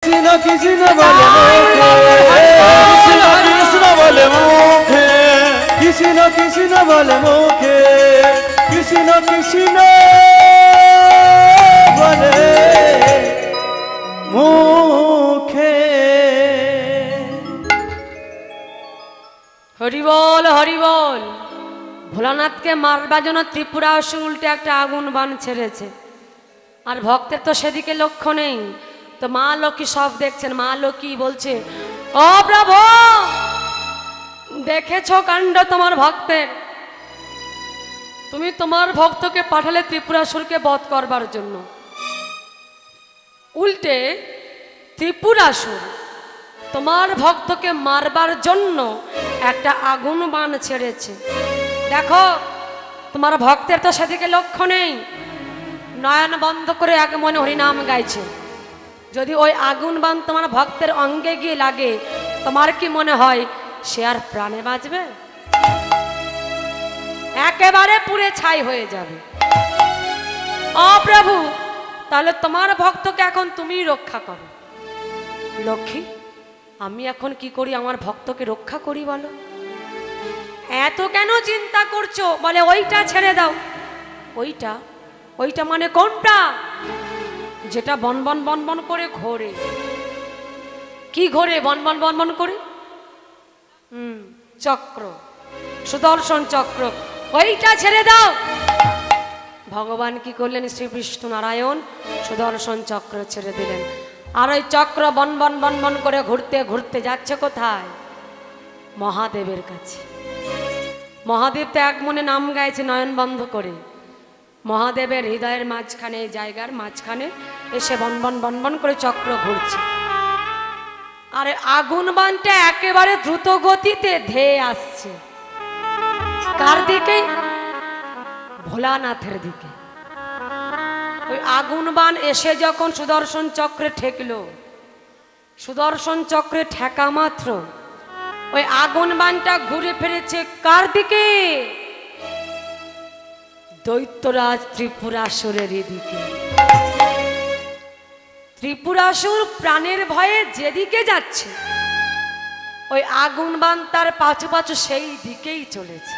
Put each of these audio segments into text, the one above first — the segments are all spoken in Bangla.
Krishna Krishna bole mukhe, Krishna Krishna bole mukhe, Krishna Krishna bole mukhe, Krishna Krishna bole mukhe। Hari বল হরি বল। ভোলানাথকে মারবার জন্য ত্রিপুরা অসুর উল্টে একটা আগুন বান ছেড়েছে, আর ভক্তের তো সেদিকে লক্ষ্য নেই। তো মা লক্ষ্মী সব দেখছেন। মা লক্ষ্মী বলছে, ও প্রভু, দেখেছো কাণ্ড তোমার ভক্তের। তুমি তোমার ভক্তকে পাঠালে ত্রিপুরাসুরকে বধ করবার জন্য, উল্টে ত্রিপুরাসুর তোমার ভক্তকে মারবার জন্য একটা আগুন বান ছেড়েছে। দেখো তোমার ভক্তের তো সেদিকে লক্ষ্য নেই, নয়ন বন্ধ করে এক মনে হরিনাম গাইছে। যদি ওই আগুন বান তোমার ভক্তের অঙ্গে গিয়ে লাগে, তোমার কি মনে হয় সে আর প্রাণে বাঁচবে? একেবারে পুড়ে ছাই হয়ে যাবে। ও প্রভু, তাহলে তোমার ভক্তকে এখন তুমি রক্ষা করো। লক্ষ্মী, আমি এখন কি করি আমার ভক্তকে রক্ষা করি বলো? এত কেন চিন্তা করছো? বলে ওইটা ছেড়ে দাও। ওইটা ওইটা মানে কোনটা? যেটা বনবন বনবন করে ঘোরে। কি ঘোরে বনবন বনবন করে? চক্র, সুদর্শন চক্র, ওইটা ছেড়ে দাও। ভগবান কি করলেন? শ্রী বিষ্ণু নারায়ণ সুদর্শন চক্র ছেড়ে দিলেন। আর ওই চক্র বনবন বনবন করে ঘুরতে ঘুরতে যাচ্ছে কোথায়? মহাদেবের কাছে। মহাদেব তো এক মনে নাম গাইছে নয়ন বন্ধ করে। মহাদেবের হৃদয়ের মাঝখানে, জায়গার মাঝখানে এসে বনবন বনবন করে চক্র ঘুরছে। আর আগুন বানটা একেবারে দ্রুত গতিতে ধেয়ে আসছে। কার দিকে? ভোলানাথের দিকে। ওই আগুন বান এসে যখন সুদর্শন চক্রে ঠেকলো, সুদর্শন চক্রে ঠেকা মাত্র ওই আগুন বানটা ঘুরে ফিরেছে কার দিকে? দৈত্যরাজ ত্রিপুরাসুরের দিকে। ত্রিপুরাসুর প্রাণের ভয়ে যেদিকে যাচ্ছে, ওই আগুন বান তার পাছু পাছু সেই দিকেই চলেছে।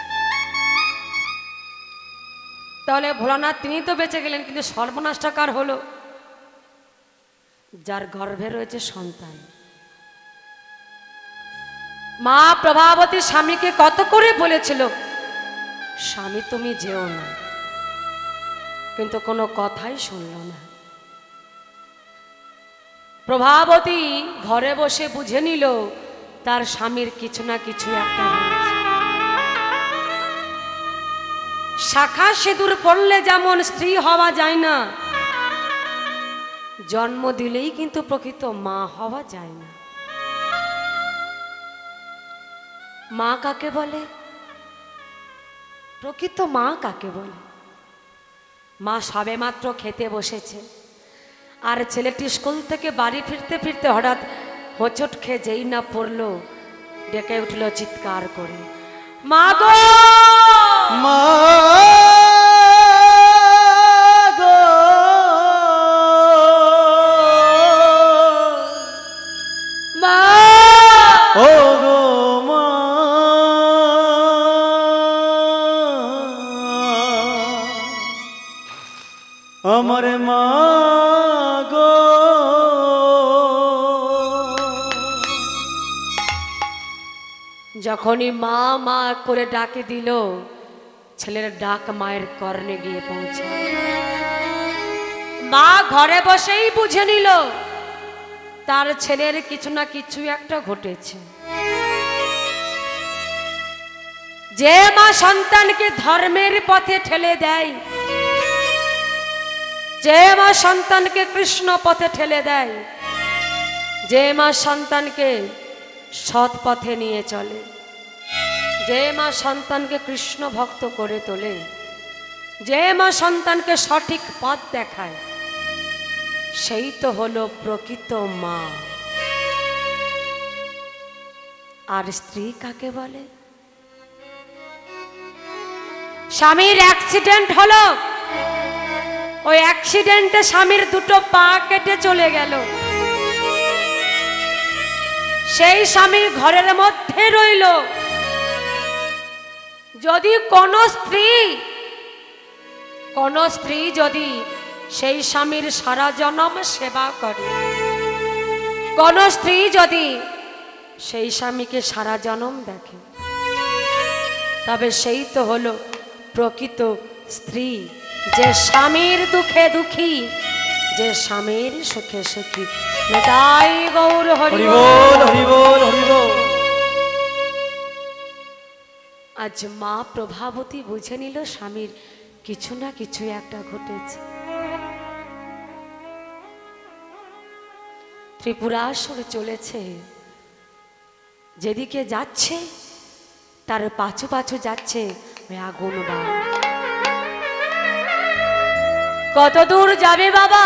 তাহলে ভোলানাথ তিনি তো বেঁচে গেলেন, কিন্তু সর্বনাশটা কার হলো? যার গর্ভে রয়েছে সন্তান। মা প্রভাবতী স্বামীকে কত করে বলেছিল, স্বামী তুমি যেও না, কিন্তু কোনো কথাই শুনল না। প্রভাবতী ঘরে বসে বুঝে নিল তার স্বামীর কিছু না কিছু একটা হয়েছে। শাখা সিঁদুর পড়লে যেমন স্ত্রী হওয়া যায় না, জন্ম দিলেই কিন্তু প্রকৃত মা হওয়া যায় না। মা কাকে বলে? প্রকৃত মা কাকে বলে? মা সবে মাত্র খেতে বসেছে, আর ছেলেটি স্কুল থেকে বাড়ি ফিরতে ফিরতে হঠাৎ হোঁচট খেয়ে যেই না পড়লো, ডেকে উঠলো চিৎকার করে, মা গো, মা গো, মা, ও গো মা, আমার মা গো। যখনই মা মা করে ডাকে দিল, ছেলের ডাক মায়ের কর্ণে গিয়ে পৌঁছে। মা ঘরে বসেই বুঝে নিল তার ছেলের কিছু না কিছু একটা ঘটেছে। যে মা সন্তানকে ধর্মের পথে ঠেলে দেয়, যে মা সন্তানকে কৃষ্ণ পথে ঠেলে দেয়, যে মা সন্তানকে সৎ পথে নিয়ে চলে, যে মা সন্তানকে কৃষ্ণ ভক্ত করে তোলে, যে মা সন্তানকে সঠিক পথ দেখায়, সেই তো হলো প্রকৃত মা। আর স্ত্রী কাকে বলে? স্বামীর অ্যাক্সিডেন্ট হলো, ওই অ্যাক্সিডেন্টে স্বামীর দুটো পা কেটে চলে গেল, সেই স্বামী ঘরের মধ্যে রইল। যদি কোন স্ত্রী যদি সেই স্বামীর সারা জনম সেবা করে, কোন স্ত্রী যদি সেই স্বামীকে সারা জনম দেখে, তবে সেই তো হলো প্রকৃত স্ত্রী, যে স্বামীর দুঃখে দুঃখী, যে স্বামীর সুখে সুখী। তাই গৌর হরি হরিবোল হরিবোল হরিবোল। আজ মা প্রভাবতী বুঝে নিল স্বামীর কিছু না কিছু একটা ঘটেছে। ত্রিপুরাসুর চলেছে, যেদিকে যাচ্ছে তার পাছু পাছু যাচ্ছে ওই আগুন বাণ। কত দূর যাবে বাবা?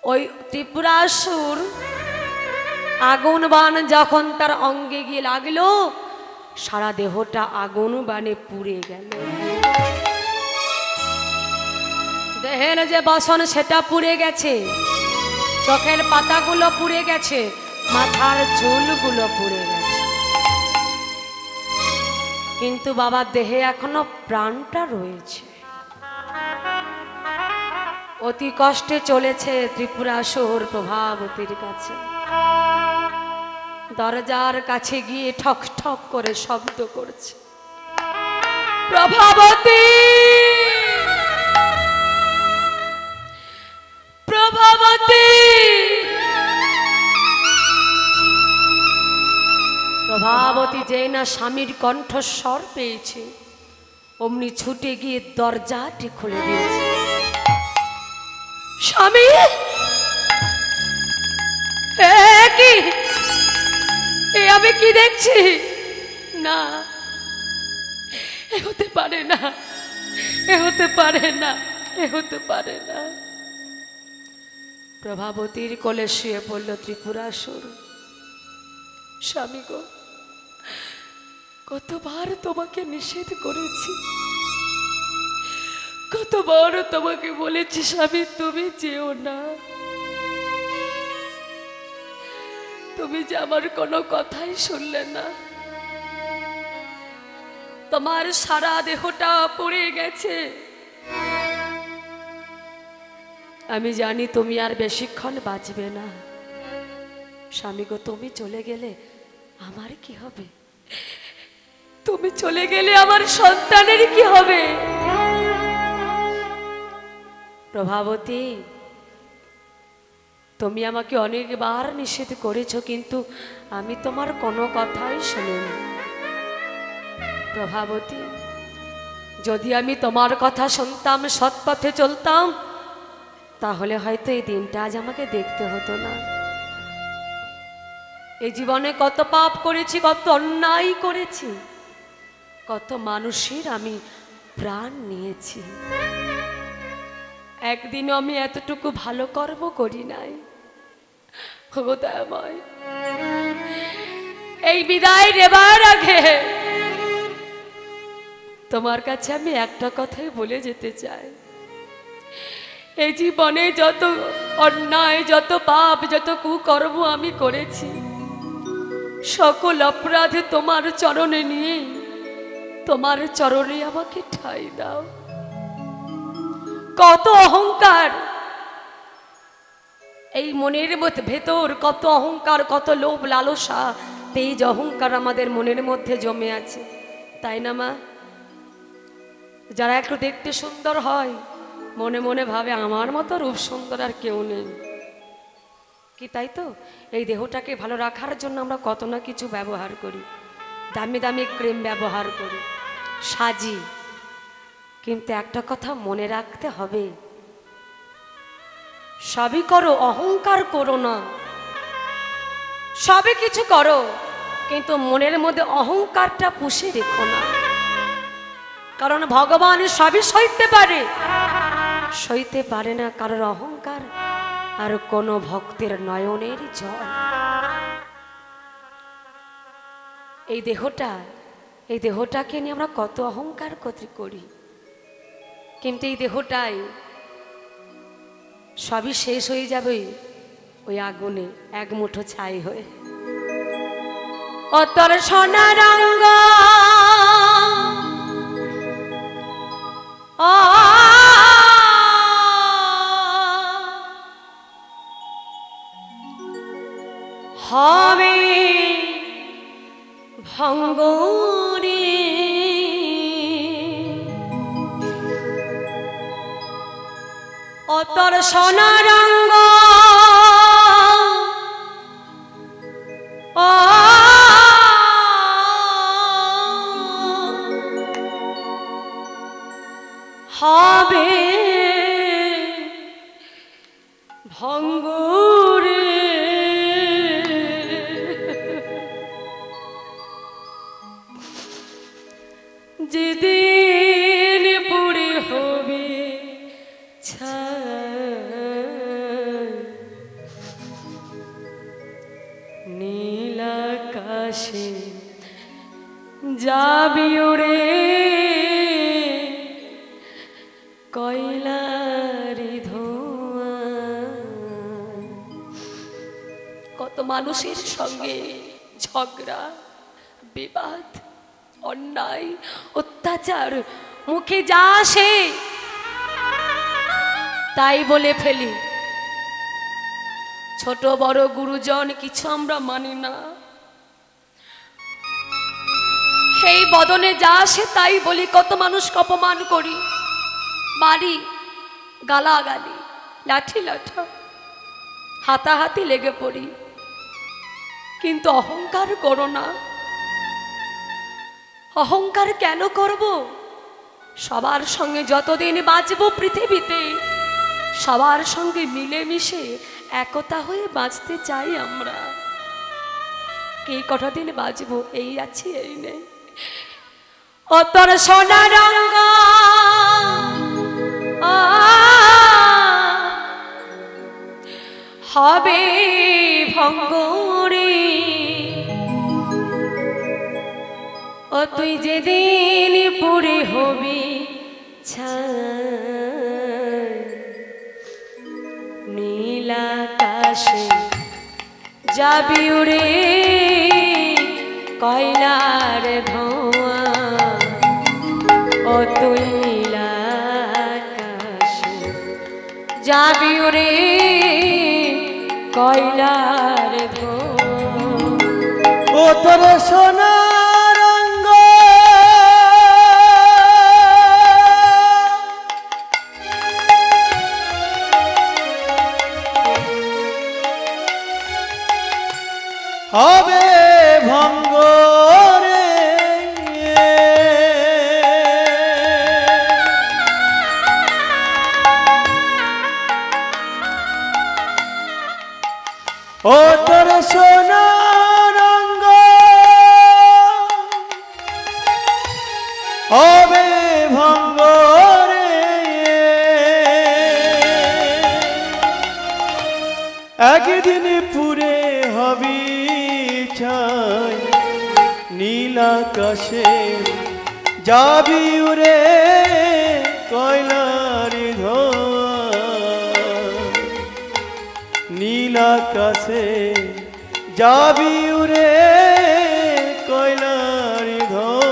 ওই ত্রিপুরাসুর আগুন বাণ যখন তার অঙ্গে গিয়ে লাগলো, সারা দেহটা আগুন বাণে পুড়ে গেল। দেহের যে বাসন সেটা পুড়ে গেছে, চোখের পাতাগুলো পুড়ে গেছে, মাথার চুলগুলো পুড়ে গেছে, কিন্তু বাবা দেহে এখনো প্রাণটা রয়েছে। অতি কষ্টে চলেছে ত্রিপুরাসুর প্রভাবতীর কাছে। দরজার কাছে গিয়ে ঠক ঠক করে শব্দ করছে, প্রভাবতী, প্রভাবতী। প্রভাবতী যেই না স্বামীর কণ্ঠস্বর পেয়েছে, অমনি ছুটে গিয়ে দরজাটি খুলে দিয়েছে। স্বামী, কি এ আমি কি দেখছি? না, এ হতে পারে না, এ হতে পারে না, এ হতে পারে না। প্রভাবতীর কোলে শুয়ে পড়ল ত্রিপুরাসুর। স্বামী গো, কতবার তোমাকে নিষেধ করেছি, কতবার তোমাকে বলেছি স্বামী তুমি যেও না, তুমি যে আমার কোনো কথাই শুনলে না। তোমার সারা দেহটা পুড়ে গেছে, আমি জানি তুমি আর বেশিক্ষণ বাঁচবে না। স্বামী গো, তুমি চলে গেলে আমার কি হবে? তুমি চলে গেলে আমার সন্তানের কি হবে? প্রভাবতী, তুমি আমাকে অনেকবার নিষেধ করেছো, কিন্তু আমি তোমার কোনো কথাই শুনিনি। প্রভাবতী, যদি আমি তোমার কথা শুনতাম, সৎপথে চলতাম, তাহলে হয়তো এই দিনটা আজ আমাকে দেখতে হতো না। এই জীবনে কত পাপ করেছি, কত অন্যায় করেছি, কত মানুষের আমি প্রাণ নিয়েছি, একদিনও আমি এতটুকু ভালো কর্ম করি নাই। দয়াময়, এই বিদায় নেবার আগে তোমার কাছে আমি একটা কথাই বলে যেতে চাই, এই জীবনে যত অন্যায়, যত পাপ, যত কুকর্ম আমি করেছি, সকল অপরাধে তোমার চরণে নিয়ে তোমার চরণে আমাকে ঠাঁই দাও। কত অহংকার এই মনের ভেতর, কত অহংকার, কত লোভ লালসা, তেজ অহংকার আমাদের মনের মধ্যে জমে আছে, তাই না মা? যারা একটু দেখতে সুন্দর হয়, মনে মনে ভাবে আমার মতো রূপ সুন্দর আর কেউ নেই, কি তাই তো? এই দেহটাকে ভালো রাখার জন্য আমরা কত না কিছু ব্যবহার করি, দামি দামি ক্রিম ব্যবহার করি, সাজি, কিন্তু একটা কথা মনে রাখতে হবে, সবই করো, অহংকার করো না। সবই কিছু করো, কিন্তু মনের মধ্যে অহংকারটা পুষে রেখো না, কারণ ভগবান সবই সইতে পারে না কারোর অহংকার আর কোন ভক্তের নয়নের জল। এই দেহটাকে নিয়ে আমরা কত অহংকার করি, কিন্তু এই দেহটাই সবই শেষ হয়ে যাবে, ওই আগুনে এক মুঠো ছাই হয়ে। ও তোর সোনা রঙ্গ হবে ভঙ্গুরে, ও তোর সোনা রঙ্গ হবে ভঙ্গুরে। যেদিন পুড়ে হবে ছাই, নীল আকাশে যাবি উড়ে কয়লারি ধোঁয়া। কত মানুষের সঙ্গে ঝগড়া বিবাদ অন্যায় অত্যাচার মুখে যা আসে তাই বলে ফেলি। ছোট বড় গুরুজন কিছু আমরা মানি না, সেই বদনে যা আসে তাই বলি। কত মানুষকে অপমান করি, মারি, গালাগালি, লাঠি লাঠা, হাতাহাতি লেগে পড়ি, কিন্তু অহংকার করো না। অহংকার কেন করব? সবার সঙ্গে যতদিন বাঁচব পৃথিবীতে সবার সঙ্গে মিলেমিশে একতা হয়ে বাঁচতে চাই আমরা। কে কটা দিন বাঁচব, এই আছি এই নেই। ও তোর সোনা রঙ্গ হবে ভঙ্গুরে, ও তুই যেদিন পুড়ে হবি ছাই, নীল আকাশে যাবি উড়ে কয়লার ধোঁয়া। ও তুই নীল আকাশে যাবি উড়ে কয়লার ধোঁয়া। ও তোর সোনা রঙ্গ হবে ভঙ্গুরে, ও তোর সোনা রঙ্গ হবে ভঙ্গুরে। একদিন পুরে হবি ছাই, নীল আকাশে যাবি উড়ে কয়লারি ধোঁয়া। নীল আকাশে যাবি উড়ে কয়লারি ধোঁয়া।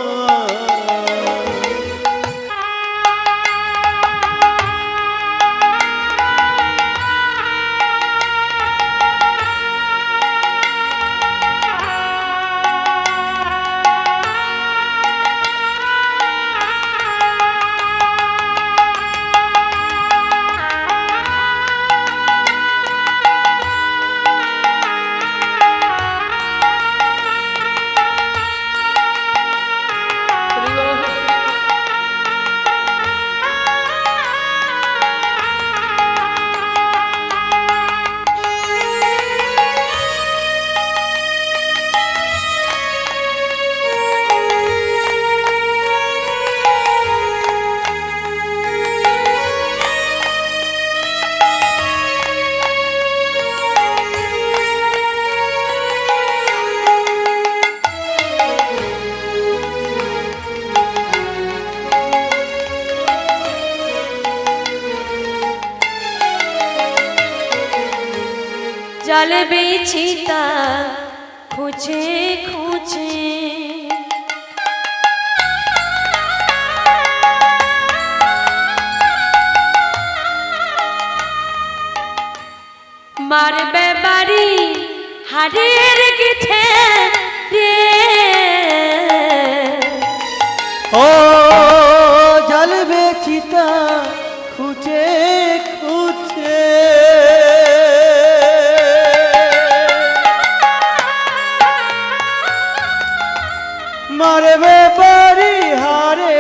জ্বলবে চিতা খুঁজে খুঁজে মারবে বাড়ি হাড়ের গিঠে রে ও জ্বলবে চিতা খুঁজে খুঁজে মারবে বাড়ি হারে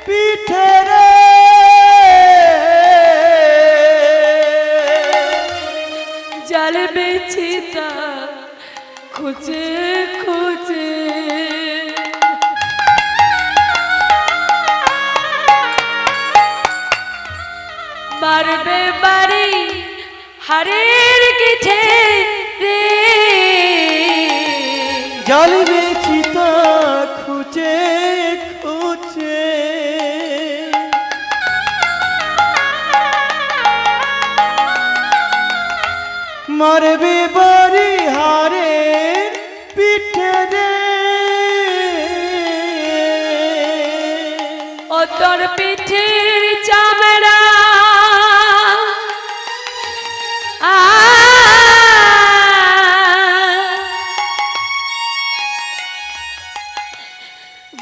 পিঠে রে জ্বলবে চিতা খুঁজে খুঁজে মারবে বাড়ি হাড়ের গিঠে রে জ্বলবে চিতা খুঁজে খুঁজে মারবে বাড়ি হারে পিঠে রে ও তোর পিঠের চামড়া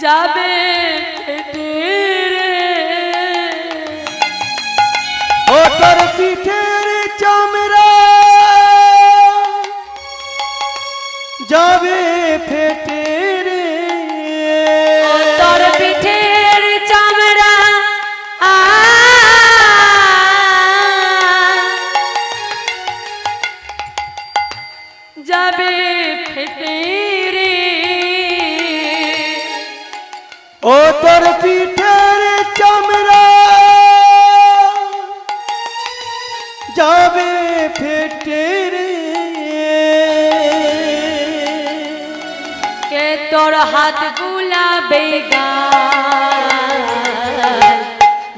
যাবে ফেটে রে ও তোর পিঠের চামড়া যাবে ফেটে রে ও তোর পিঠের চামড়া যাবে ফেটে রে ও তোর পিঠের চামড়া যাবে ফেটে রে কে তোর হাত গুলাবে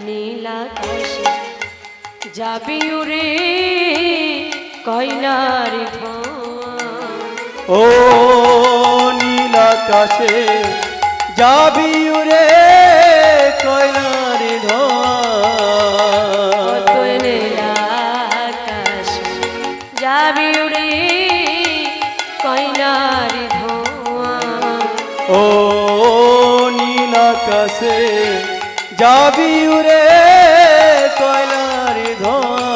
নীল আকাশে যাবি উড়ে কয়লার ও নীল আকাশে যাবি উড়ে কয়লার ধোঁয়া নীল আকাশে যাবি উড়ে কয়লার ধোঁয়া ও নীল আকাশে যাবি উড়ে কয়লার ধোঁয়া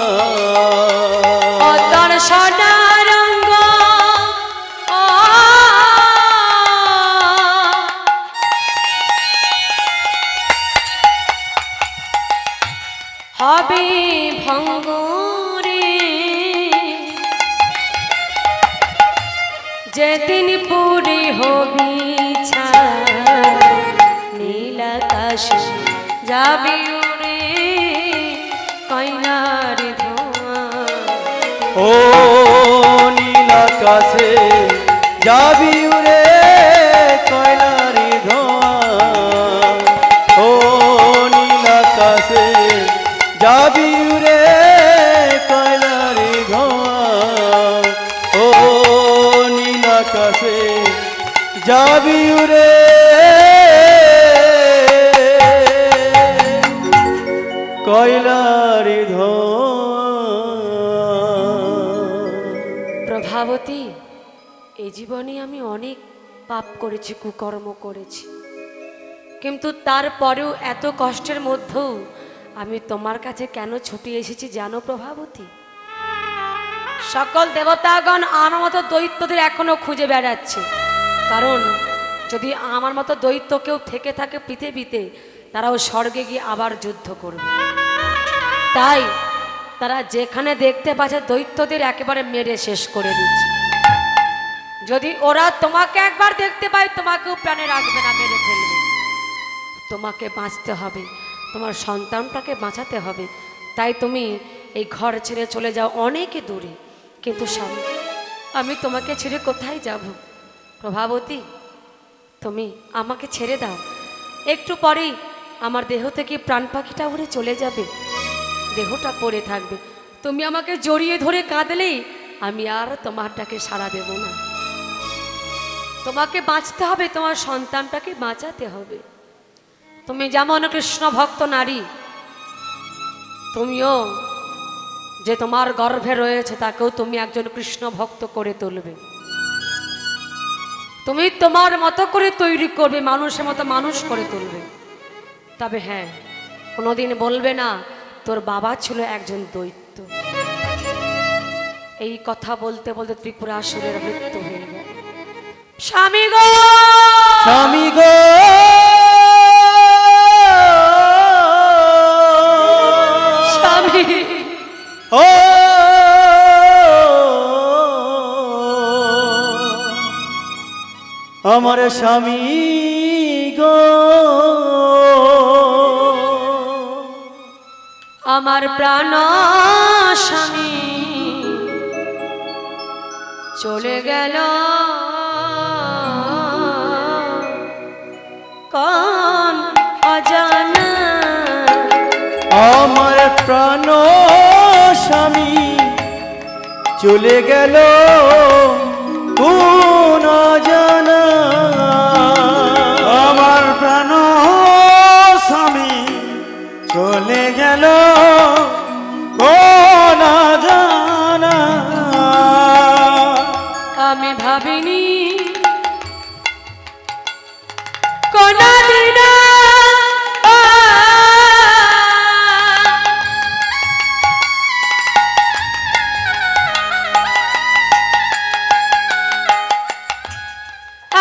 তোর সোনা রঙ্গ হবে ভঙ্গুরে যেদিন পুরি হবি নীল আকাশে যাবি উড়ে কয়লার ধোঁয়া ও নীল আকাশে যাবি উড়ে কয়লার ধোঁয়া ও নীল আকাশে যাবি উড়ে কয়লার ধোঁয়া ও নীল আকাশে যাবি উড়ে কয়লার প্রভাবতী এই জীবনে আমি অনেক পাপ করেছি, কুকর্ম করেছি, কিন্তু তারপরেও এত কষ্টের মধ্যেও আমি তোমার কাছে কেন ছুটে এসেছি জানো প্রভাবতী? সকল দেবতাগণ আমার মতো দৈত্যদের এখনো খুঁজে বেড়াচ্ছে, কারণ যদি আমার মতো দৈত্য কেউ থেকে থাকে পৃথিবীতে তারাও স্বর্গে গিয়ে আবার যুদ্ধ করবে। তাই তারা যেখানে দেখতে পাচ্ছে দৈত্যদের একেবারে মেরে শেষ করে দিচ্ছে। যদি ওরা তোমাকে একবার দেখতে পায় তোমাকেও প্রাণে রাখবে না, মেরে ফেলবে। তোমাকে বাঁচতে হবে, তোমার সন্তানটাকে বাঁচাতে হবে। তাই তুমি এই ঘর ছেড়ে চলে যাও অনেকে দূরে। কিন্তু স্বামী, আমি তোমাকে ছেড়ে কোথায় যাব? প্রভাবতী, তুমি আমাকে ছেড়ে দাও। একটু পরেই আমার দেহ থেকে প্রাণ পাখিটা উড়ে চলে যাবে, দেহটা পড়ে থাকবে। তুমি আমাকে জড়িয়ে ধরে কাঁদলেই আমি আর তোমারটাকে সাড়া দেব না। তোমাকে বাঁচতে হবে, তোমার সন্তানটাকে বাঁচাতে হবে। তুমি যেমন কৃষ্ণ ভক্ত নারী, তুমিও যে তোমার গর্ভে রয়েছে তাকেও তুমি একজন কৃষ্ণ ভক্ত করে তুলবে। তুমি তোমার মতো করে তৈরি করবে, মানুষের মতো মানুষ করে তুলবে। তবে হ্যাঁ, কোনোদিন বলবে না তোর বাবা ছিল একজন দৈত্য। এই কথা বলতে বলতে ত্রিপুরাসুরের মৃত্যু হয়ে গেল। স্বামী গো, স্বামী গো, স্বামী ও আমার স্বামী গো, আমার প্রাণ স্বামী চলে গেল কোন অজানা। আমার প্রাণ স্বামী চলে গেল কোন অজানা। আমার প্রাণ স্বামী চলে গেল কোন জানা। আমি ভাবিনি কোনদিন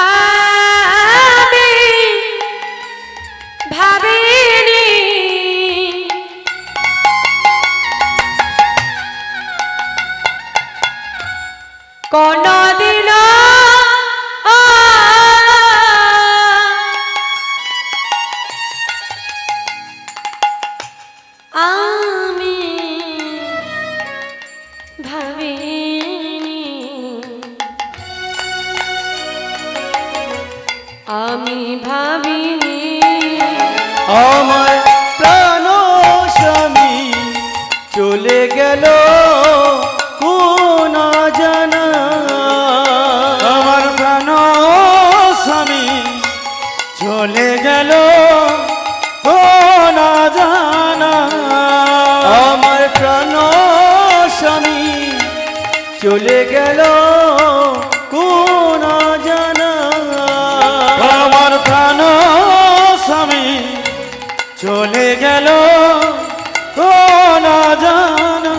আমি ভাবিনি কোনদিন আমি ভাবিনি, আমি ভাবিনি আমার প্রাণ স্বামী চলে গেল কোন অজানা। আমার প্রাণ স্বামী চলে গেল কোন জানা। আমার প্রাণ স্বামী চলে গেল কোন অজানা। আমার প্রাণ স্বামী চলে গেল কোন জানা।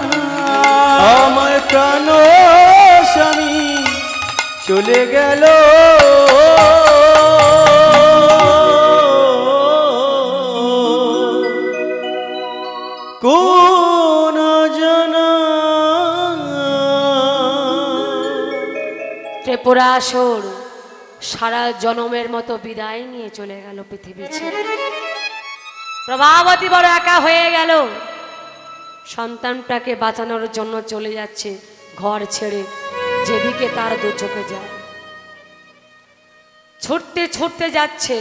আমার প্রাণ স্বামী চলে গেল কোন অজানা। ত্রিপুরাসুর সারা জনমের মতো বিদায় নিয়ে চলে গেল পৃথিবী ছেড়ে। প্রভাবতী বড় একা হয়ে গেল। সন্তানটাকে বাঁচানোর জন্য চলে যাচ্ছে ঘর ছেড়ে, যেদিকে তার দু চোখে যায়। ছুটতে ছুটতে যাচ্ছে।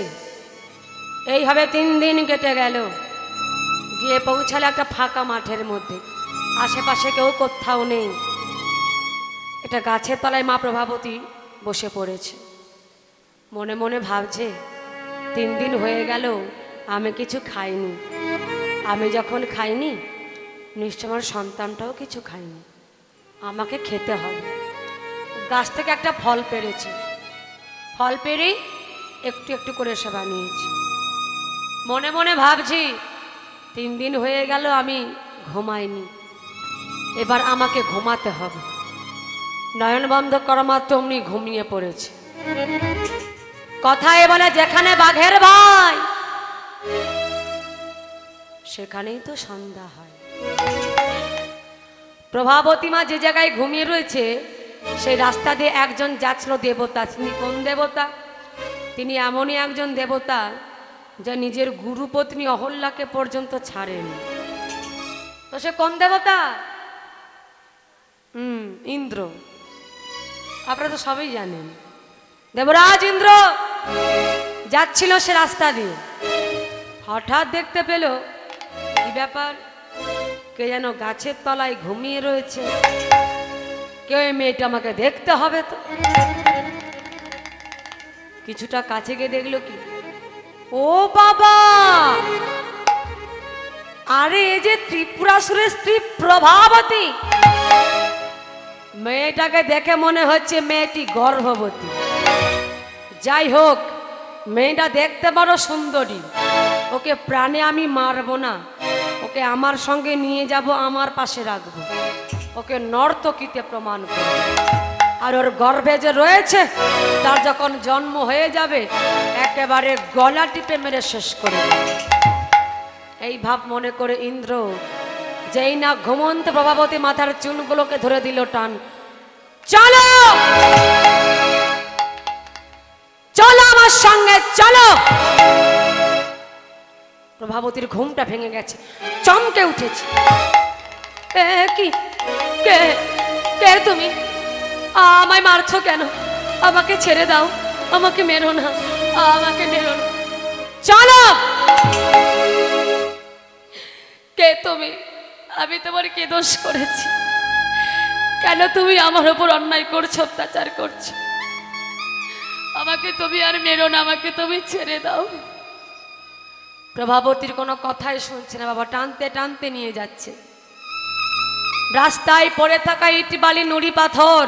এইভাবে 3 দিন কেটে গেল। গিয়ে পৌঁছালো একটা ফাঁকা মাঠের মধ্যে। আশেপাশে কেউ কোথাও নেই। এটা গাছের তলায় মা প্রভাবতী বসে পড়েছে। মনে মনে ভাবছে 3 দিন হয়ে গেল আমি কিছু খাইনি। আমি যখন খাইনি, নিশ্চয় আমার সন্তানটাও কিছু খায়নি। আমাকে খেতে হবে। গাছ থেকে একটা ফল পেড়েছে। ফল পেড়েই একটু একটু করে সে বানিয়েছে। মনে মনে ভাবছি 3 দিন হয়ে গেল আমি ঘুমাইনি, এবার আমাকে ঘুমাতে হবে। নয়ন বন্ধ করা মাত্র অমনি ঘুমিয়ে পড়েছে। কথায় বলে যেখানে বাঘের ভাই সেখানেই তো সন্ধ্যা হয়। প্রভাবতী মা যে জায়গায় ঘুমিয়ে রয়েছে সেই রাস্তা দিয়ে একজন যাচ্ছিল দেবতা। তিনি কোন দেবতা? তিনি এমনই একজন দেবতা যা নিজের গুরুপত্নী অহল্যাকে পর্যন্ত ছাড়েন। তো সে কোন দেবতা? ইন্দ্র। আপনারা তো সবাই জানেন। দেবরাজ ইন্দ্র যাচ্ছিল সে রাস্তা দিয়ে। হঠাৎ দেখতে পেল কি ব্যাপার, কে যেন গাছের তলায় ঘুমিয়ে রয়েছে। কেউ এই মেয়েটা আমাকে দেখতে হবে তো। কিছুটা কাছে গিয়ে দেখলো কি, ও বাবা, আরে এই যে ত্রিপুরাসুরের স্ত্রী প্রভাবতী। মেয়েটাকে দেখে মনে হচ্ছে মেয়েটি গর্ভবতী। যাই হোক, মেয়েটা দেখতে বড় সুন্দরী, ওকে প্রাণে আমি মারবো না, ওকে আমার সঙ্গে নিয়ে যাব, আমার পাশে রাখবো, ওকে নর্তকীতে প্রমাণ করব। আর ওর গর্ভে যে রয়েছে তার যখন জন্ম হয়ে যাবে একেবারে গলা টিপে মেরে শেষ করে দেব। এই ভাব মনে করে ইন্দ্র যেই না ঘুমন্ত প্রভাবতী মাথার চুলগুলোকে ধরে দিল টান, চলো চলো আমার সঙ্গে চলো। প্রভাবতীর ঘুমটা ভেঙে গেছে, চমকে উঠেছে। কি কে কে তুমি? আমায় মারছো কেন? আমাকে ছেড়ে দাও, আমাকে মেরো না, আমাকে মেরো না, চলো। কে তুমি? আমি তোমার কি দোষ করেছি? কেন তুমি আমার উপর অন্যায় করছো, অত্যাচার করছো? আমাকে তুমি আর মেরো না, আমাকে তুমি ছেড়ে দাও। প্রভাবতীর কোনো কথাই শুনছে না, বাবা টানতে টানতে নিয়ে যাচ্ছে। রাস্তায় পড়ে থাকা ইট বালি নুড়ি পাথর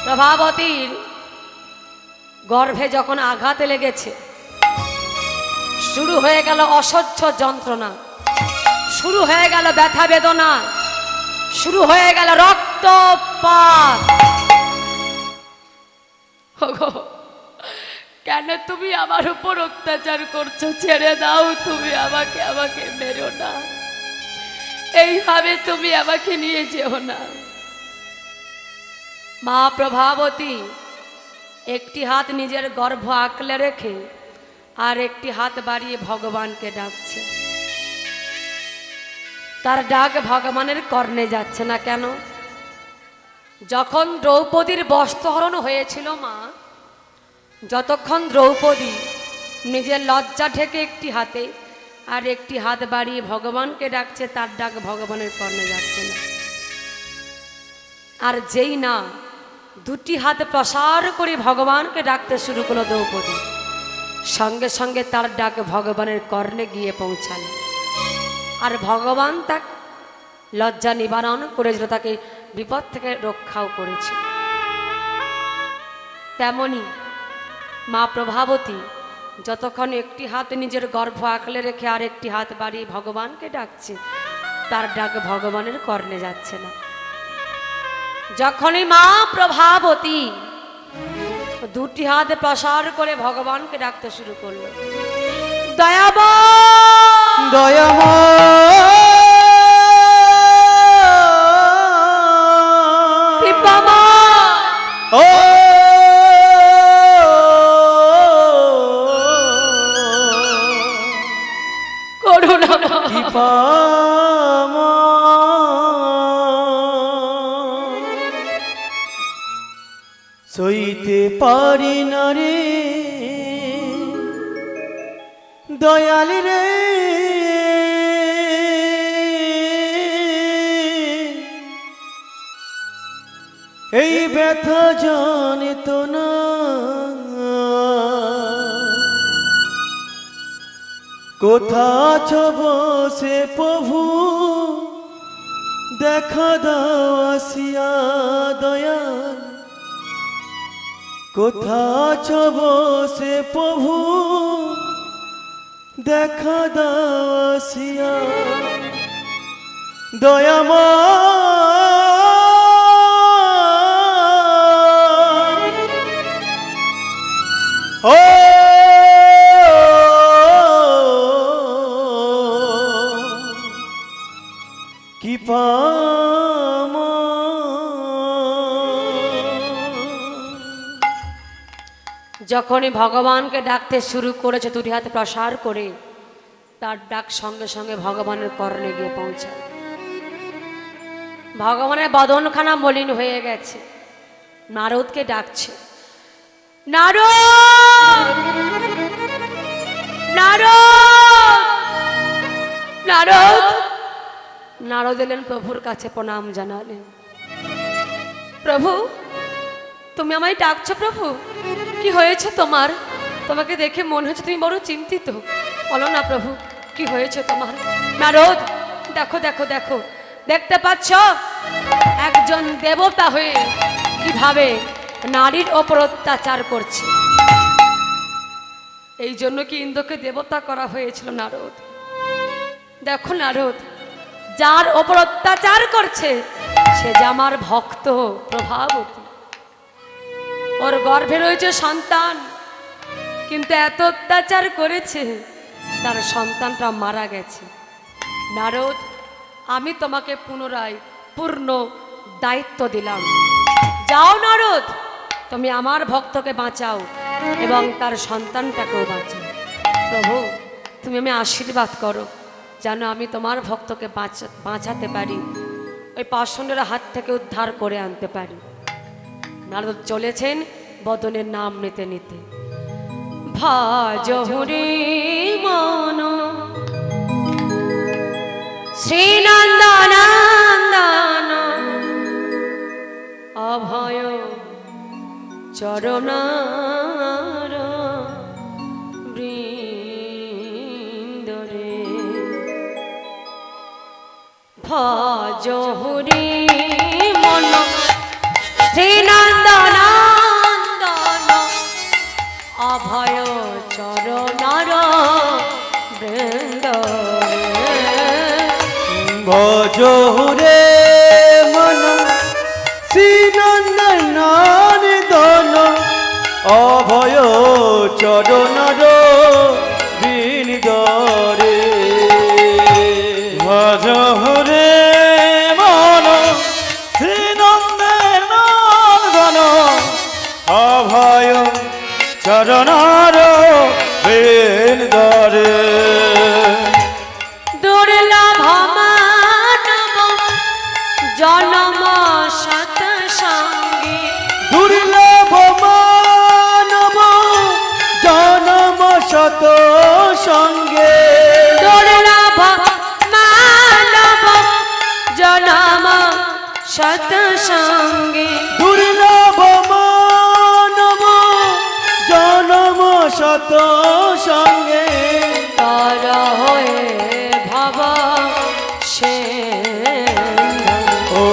প্রভাবতীর গর্ভে যখন আঘাত লেগেছে, শুরু হয়ে গেল অসহ্য যন্ত্রণা, শুরু হয়ে গেল ব্যথা বেদনা, শুরু হয়ে গেল রক্তপাত। কেন তুমি আমার উপর অত্যাচার করছো? ছেড়ে দাও, তুমি আমাকে আমাকে মেরো না, এইভাবে তুমি আমাকে নিয়ে যেও না। মা প্রভাবতী একটি হাত নিজের গর্ভ আঁকলে রেখে আর একটি হাত বাড়িয়ে ভগবানকে ডাকছে। তার ডাক ভগবানের কর্ণে যাচ্ছে না কেন? যখন দ্রৌপদীর বস্ত্রহরণ হয়েছিল মা, যতক্ষণ দ্রৌপদী নিজের লজ্জা ঢেকে একটি হাতে আর একটি হাত বাড়িয়ে ভগবানকে ডাকছে, তার ডাক ভগবানের কর্ণে যাচ্ছে না। আর যেই না দুটি হাত প্রসার করে ভগবানকে ডাকতে শুরু করলো দ্রৌপদী, সঙ্গে সঙ্গে তার ডাক ভগবানের কর্ণে গিয়ে পৌঁছালো। আর ভগবান তাকে লজ্জা নিবারণ করেছিল, তাকে বিপদ থেকে রক্ষাও করেছিল। তেমনি মা প্রভাবতী যতক্ষণ একটি হাত নিজের গর্ভ আঁকলে রেখে আর একটি হাত বাড়িয়ে ভগবানকে ডাকছে, তার ডাক ভগবানের কর্ণে যাচ্ছে না। যখনই মা প্রভাবতী দুটি হাত প্রসার করে ভগবানকে ডাকতে শুরু করলো, দয়াময় দয়াময় কৃপাময়, ও করুণাময়, সইতে পারি না রে দয়াল রে, এই ব্যথা জানিত না কোথা আছো বসে প্রভু, দেখা দাও আসিয়া দয়াল, কোথা আছো বসে প্রভু, দেখা দাও আসিয়া দয়াময়। ও যখনই ভগবানকে ডাকতে শুরু করেছে দুটি হাতে প্রসার করে, তার ডাক সঙ্গে সঙ্গে ভগবানের কর্ণে গিয়ে পৌঁছায়। ভগবানের বদনখানা মলিন হয়ে গেছে, নারদকে ডাকছে, নারদ নারদ নারদ। নারদ এলেন, প্রভুর কাছে প্রণাম জানালেন। প্রভু, তুমি আমায় ডাকছো প্রভু? কি হয়েছে তোমার? তোমাকে দেখে মনে হচ্ছে তুমি বড় চিন্তিত। বলো না প্রভু, কি হয়েছে তোমার? নারদ, দেখো দেখো দেখো, দেখতে পাচ্ছ একজন দেবতা হয়ে কিভাবে নারীর ওপর অত্যাচার করছে। এই জন্য কি ইন্দ্রকে দেবতা করা হয়েছিল নারদ? দেখো নারদ, যার ওপর অত্যাচার করছে সে যে আমার ভক্ত প্রভাবতী। ওর গর্ভে রয়েছে সন্তান, কিন্তু এত অত্যাচার করেছে তার সন্তানটা মারা গেছে। নারদ, আমি তোমাকে পুনরায় পূর্ণ দায়িত্ব দিলাম। যাও নারদ, তুমি আমার ভক্তকে বাঁচাও এবং তার সন্তানটাকেও বাঁচাও। প্রভু, তুমি আমি আশীর্বাদ করো যেন আমি তোমার ভক্তকে বাঁচাতে পারি, ওই পাষণ্ডের হাত থেকে উদ্ধার করে আনতে পারি। নারদ চলেছেন বদনের নাম নিতে নিতে। ভাজ হরি মন শ্রীনন্দনন্দন অভয় চরণার বৃন্দরে। ভাজ হরি মন শ্রীনন্দনন্দন অভয় চরণার বৃন্দরে। ভজ রে মন শ্রীনন্দনন্দন অভয় চরণার বৃন্দরে। ভজ রে মন শ্রীনন্দনন্দন অভয় চরণার বৃন্দরে। দুর্লভ মানব জনম শত সঙ্গে। দুর্লভ মানব জনম শত সঙ্গে। দুর্লভ মানব জনম শত সঙ্গে। দুর্লভ মানব জনম শত সঙ্গে। তার হয়ে ভব সে ও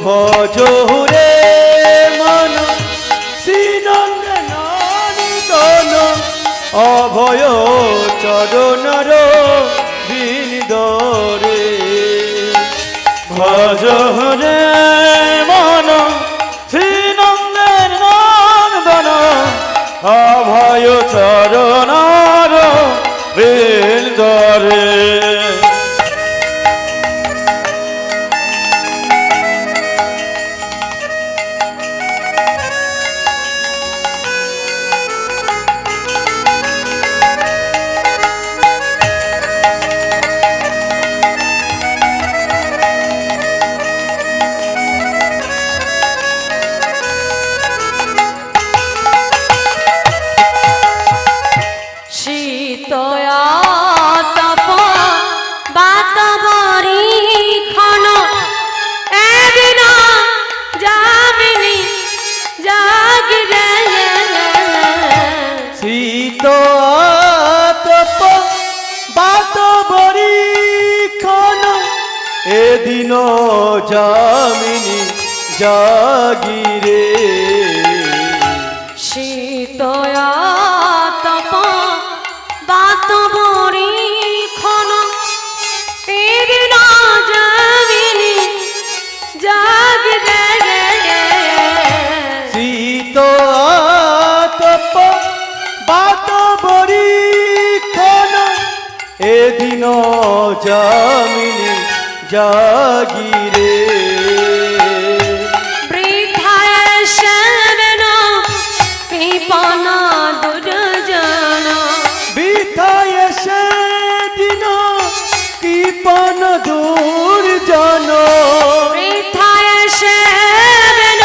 ভজ রে মন শ্রীনন্দনন্দন অভয় চরণার বৃন্দরে। ভজ রে মন শ্রীনন্দনন্দন অভয় চরণার বৃন্দরে। শীতয়াতপ বাতবরী খন এদিন যামিনী জাগিরে। শীত আতপ বাত বরিক্ষণ এদিন যামিনী জাগিরে। শীতয়াতপ বাতবরী খন এদিন যামিনী জাগিরে। শীত আতপ বাত বরিক্ষণ এদিন যামিনী জাগিরে। বৃথায় সেবেন কৃপণ দুর্জন। বৃথায় সেদিন কৃপণ দুর্জন। বৃথায় সেবেন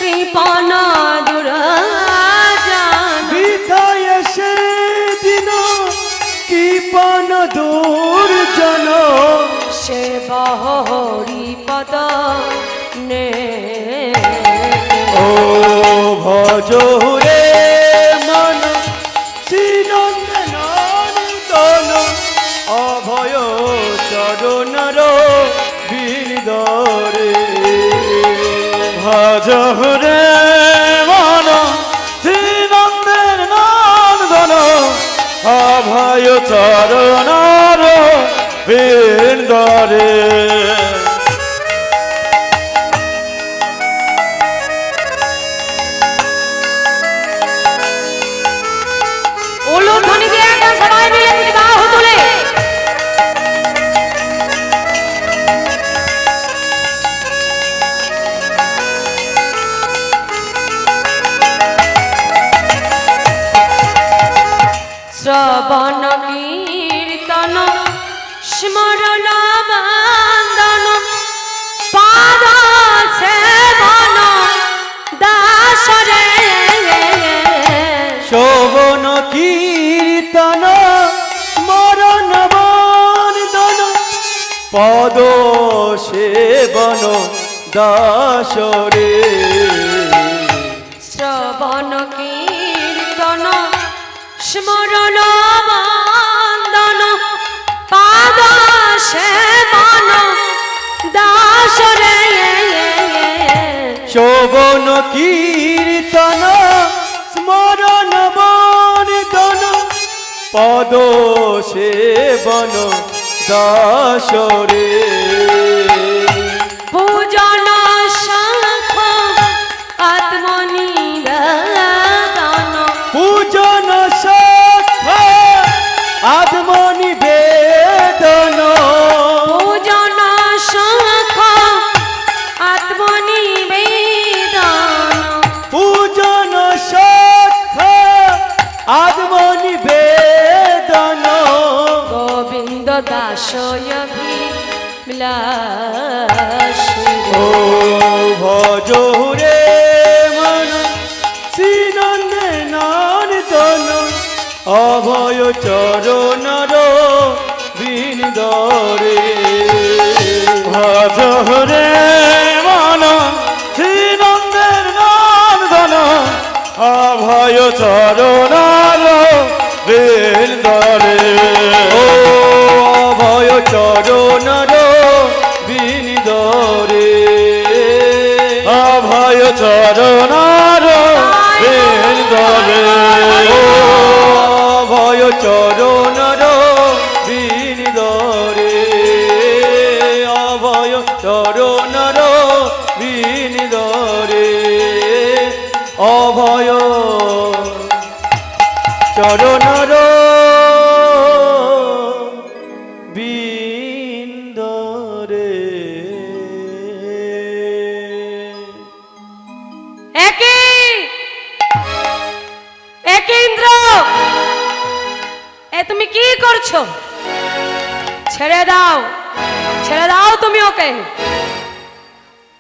কৃপণ দুর্জন। বৃথায় সেদিন কৃপণ দুর্জন। সে বহরি পদ নে ভজরে মন শ্রীনন্দন অভয় চরণর বিন্দরে ভজরে মন শ্রীনন্দের নন্দন অভয় চরণার বৃন্দরে উলুধ্বনি দিয়ে একবার সবাই মিলে দুটি বাহু তুলে শ্রবণ কীর্তন স্মরণ বন্দন পাদ সেবন দাসরে শোভন কীর্তন মরণ বন্দন পদ সেবন দাসরে শ্রবণ কীর্তন স্মরণ বন্দন পাদ সেবন দাসরে শোভন কীর্তন স্মরণ বন্দন পদ সেবন দাসরে পূজন শাখ আত্মনিবেদন পূজন শাখা আত্মনিবেদন পূজন শাখ আত্মনিবেদন পূজন শাখা আত্মনিবেদন গোবিন্দ দাসয় ও ভজরে মন শ্রীনন্দন অভয় চরণর বিন্দরে ভজরে মন শ্রীনন্দের নন্দন অভয় চরণার বৃন্দরে ও অভয় চরণর বিন্দরে অভয় চরণার বৃন্দরে ও অভয় চরণর বিন্দরে অভয় চরণর বিন্দরে অভয় চরণর বিন্দরে ইন্দ্র এ তুমি কি করছো? ছেড়ে দাও, ছেড়ে দাও তুমি ওকে।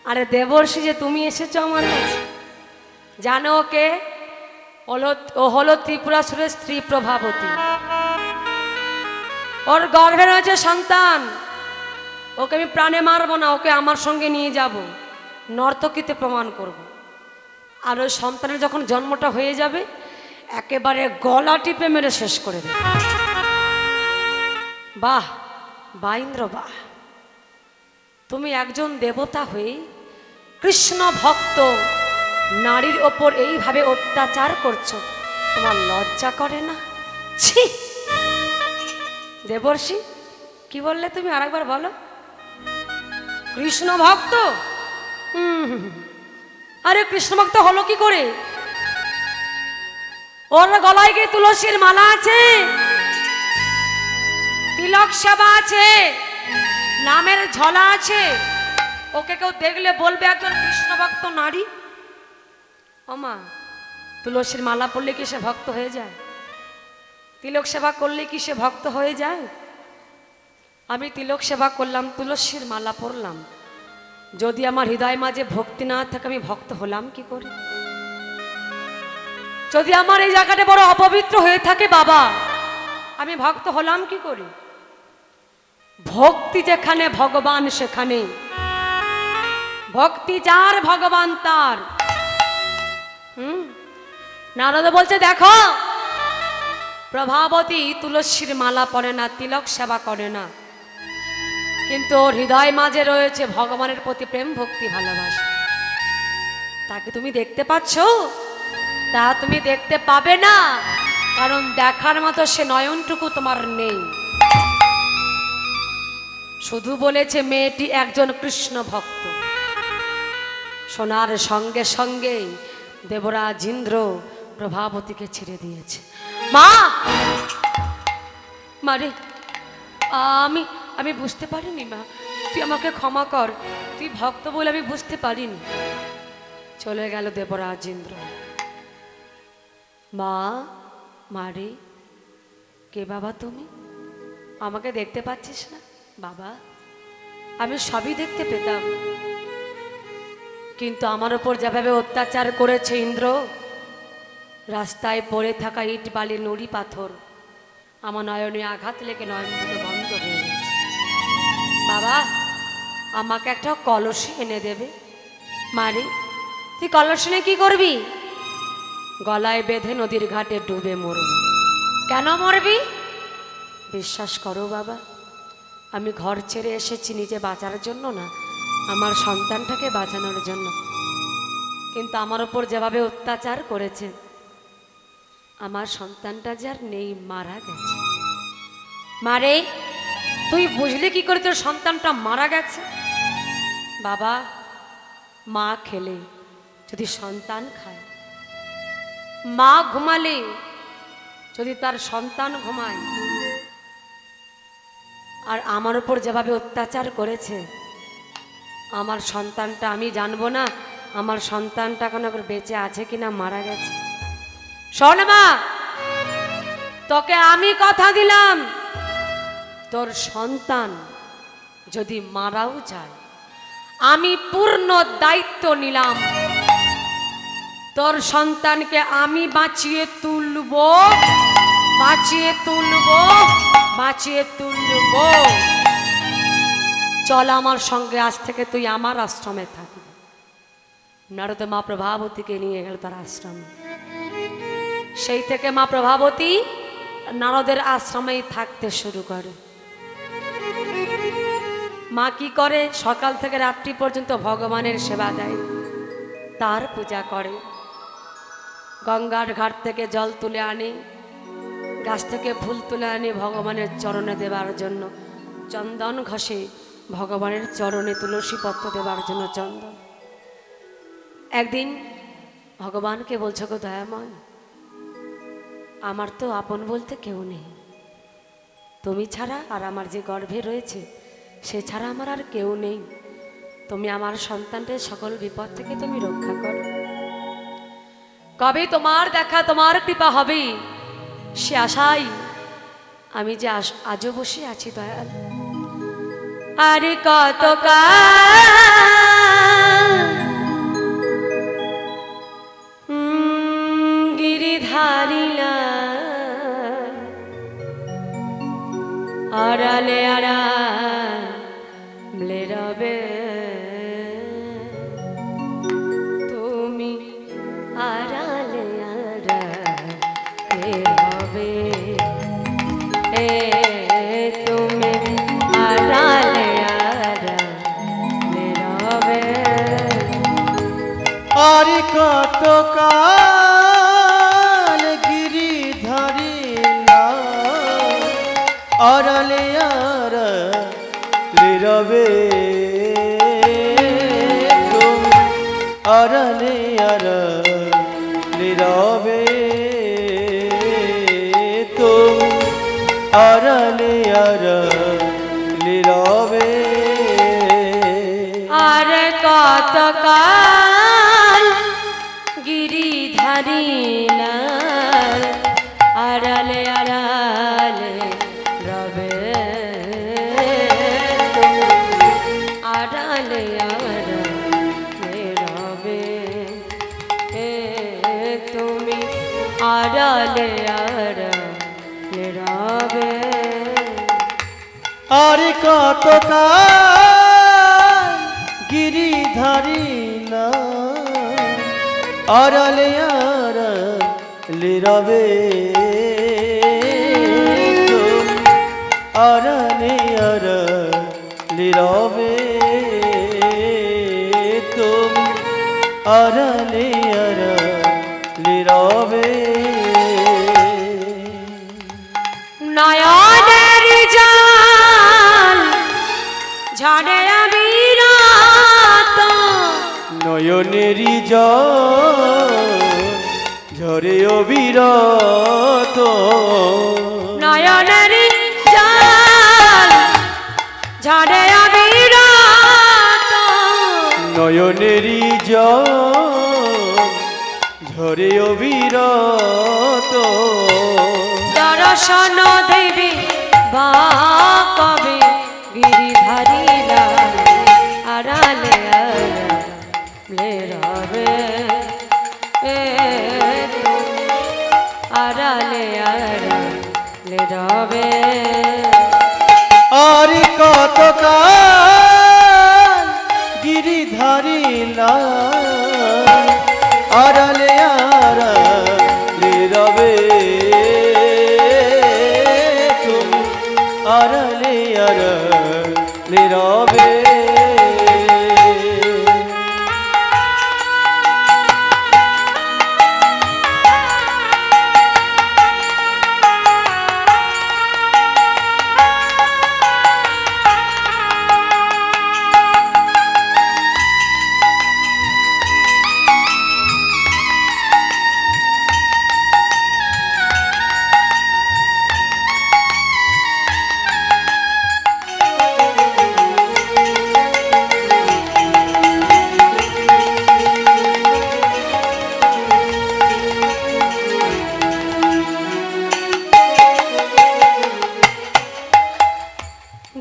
আরে দেবর্ষি যে তুমি এসেছো আমার কাছে, জানো ওকে? ও হলো ত্রিপুরাসুরের স্ত্রী প্রভাবতী। ওর গর্ভে রয়েছে সন্তান। ওকে আমি প্রাণে মারবো না, ওকে আমার সঙ্গে নিয়ে যাব, নর্তকীতে প্রমাণ করব। আর ওই সন্তানের যখন জন্মটা হয়ে যাবে একেবারে গলা টিপে মেরে শেষ করে দেবে। বাহ বাহ ইন্দ্র বাহ, তুমি একজন দেবতা হয়ে কৃষ্ণ ভক্ত নারীর ওপর এইভাবে অত্যাচার করছো, তোমার লজ্জা করে না? ছি! দেবর্ষি কি বললে তুমি? আরেকবার বলো। কৃষ্ণ ভক্ত? আরে কৃষ্ণ ভক্ত হলো কি করে? ওর গলায় কি তুলসীর মালা আছে, তিলক সেবা আছে, নামের ঝলা আছে? ওকে কেউ দেখলে বলবে একজন কৃষ্ণ ভক্ত নারী? ওমা, তুলসীর মালা পড়লে কি সে ভক্ত হয়ে যায়? তিলক সেবা করলে কি সে ভক্ত হয়ে যায়? আমি তিলক সেবা করলাম, তুলসীর মালা পরলাম, যদি আমার হৃদয় মাঝে ভক্তি না থাকে আমি ভক্ত হলাম কি করে? যদি আমার এই জায়গাটা বড় অপবিত্র হয়ে থাকে বাবা, আমি ভক্ত হলাম কি করে? ভক্তি যেখানে ভগবান সেখানে, ভক্তি যার ভগবান তার। নারদ বলছে দেখো, প্রভাবতী তুলসীর মালা পরে না, তিলক সেবা করে না, কিন্তু ওর হৃদয় মাঝে রয়েছে ভগবানের প্রতি প্রেম ভক্তি ভালোবাসা। তাকে তুমি দেখতে পাচ্ছ? তা তুমি দেখতে পাবে না, কারণ দেখার মতো সে নয়নটুকু তোমার নেই। শুধু বলেছে মেয়েটি একজন কৃষ্ণ ভক্ত। শোনার সঙ্গে সঙ্গে দেবরাজ ইন্দ্র প্রভাবতীকে ছেড়ে দিয়েছে। মা, মারে, আমি বুঝতে পারিনি মা, তুই আমাকে ক্ষমা কর, তুই ভক্ত বলে আমি বুঝতে পারিনি। চলে গেল দেবরাজ ইন্দ্র। মা, মারে, কে বাবা তুমি? আমাকে দেখতে পাচ্ছিস না? বাবা, আমি সবই দেখতে পেতাম, কিন্তু আমার ওপর যেভাবে অত্যাচার করেছে ইন্দ্র, রাস্তায় পড়ে থাকা ইট বালি নুড়ি পাথর আমার নয়নে আঘাত লেগে নয়ন দুটো বন্ধ হয়ে গেছে। বাবা, আমাকে একটা কলসি এনে দেবে? মারে, তুই কলসি নিয়ে কি করবি? গলায় বেঁধে নদীর ঘাটে ডুবে মরব। কেন মরবি? বিশ্বাস করো বাবা, আমি ঘর ছেড়ে এসেছি নিজে বাঁচার জন্য না, আমার সন্তানটাকে বাঁচানোর জন্য। কিন্তু আমার ওপর যেভাবে অত্যাচার করেছে, আমার সন্তানটা যে আর নেই, মারা গেছে। মারে, তুই বুঝলি কি করে তোর সন্তানটা মারা গেছে? বাবা, মা খেলে যদি সন্তান খায়, মা ঘুমালে যদি তার সন্তান ঘুমায়, আর আমার উপর যেভাবে অত্যাচার করেছে, আমার সন্তানটা আমি জানবো না আমার সন্তানটা কোনো বেঁচে আছে কিনা মারা গেছে? শোন মা, তোকে আমি কথা দিলাম, তোর সন্তান যদি মারাও যায়, আমি পূর্ণ দায়িত্ব নিলাম, তোর সন্তানকে আমি বাঁচিয়ে তুলবো, বাঁচিয়ে তুলবো, বাঁচিয়ে তুলবো। চল আমার সঙ্গে, আজ থেকে তুই আমার আশ্রমে থাকবি। নারদ মা প্রভাবতীকে নিয়ে গেল তার আশ্রমে। সেই থেকে মা প্রভাবতী নারদের আশ্রমেই থাকতে শুরু করে। মা কি করে? সকাল থেকে রাত্রি পর্যন্ত ভগবানের সেবা দেয়, তার পূজা করে। গঙ্গার ঘাট থেকে জল তুলে আনে, গাছ থেকে ফুল তুলে আনে ভগবানের চরণে দেবার জন্য, চন্দন ঘষে ভগবানের চরণে তুলসী পত্র দেবার জন্য চন্দন। একদিন ভগবানকে বলছো, গো দয়াময়, আমার তো আপন বলতে কেউ নেই, তুমি ছাড়া, আর আমার যে গর্ভে রয়েছে সে ছাড়া আমার আর কেউ নেই, তুমি আমার সন্তানদের সকল বিপদ থেকে তুমি রক্ষা করো। কবে তোমার দেখা, তোমার কৃপা হবে, সে আশাই আমি যে আজও বসে আছি দয়াল। আরে কত গিরিধারিলা আড়ালে আড়ালে রবে, তুমি আড়ালে আড়ালে রবে, তুমি আড়ালে আড়ালে রবে। আরে কত কাল গিরিধারিলা আড়ালে আড়ালে রবে, তুমি আড়ালে আড়ালে রবে, তুমি আড়ালে আড়ালে রবে। আর কত কাল গিরিধারিলা আড়ালে আড়ালে রবে, আড়ালে আড়ালে রবে, তুমি আড়ালে আড়ালে রবে। আরে কত কাল গিরিধারিলা আড়ালে নীরবে তুমি আড়ালে নীরবে তুমি আড়ালে নীরবে নয়নের জল ঝরে অবিরত নয়নেরি জল ঝরে অবিরত নয়নের জল ঝরে অবিরত নয়নেরি জল ঝরে অবিরত দর্শন দেবী বা কবে গিরিধারী আড়ালে আড়ালে রবে আড়ালে আড়ালে রবে আর কত কাল গিরিধারী আড়ালে রবে তুমি আড়ালে রবে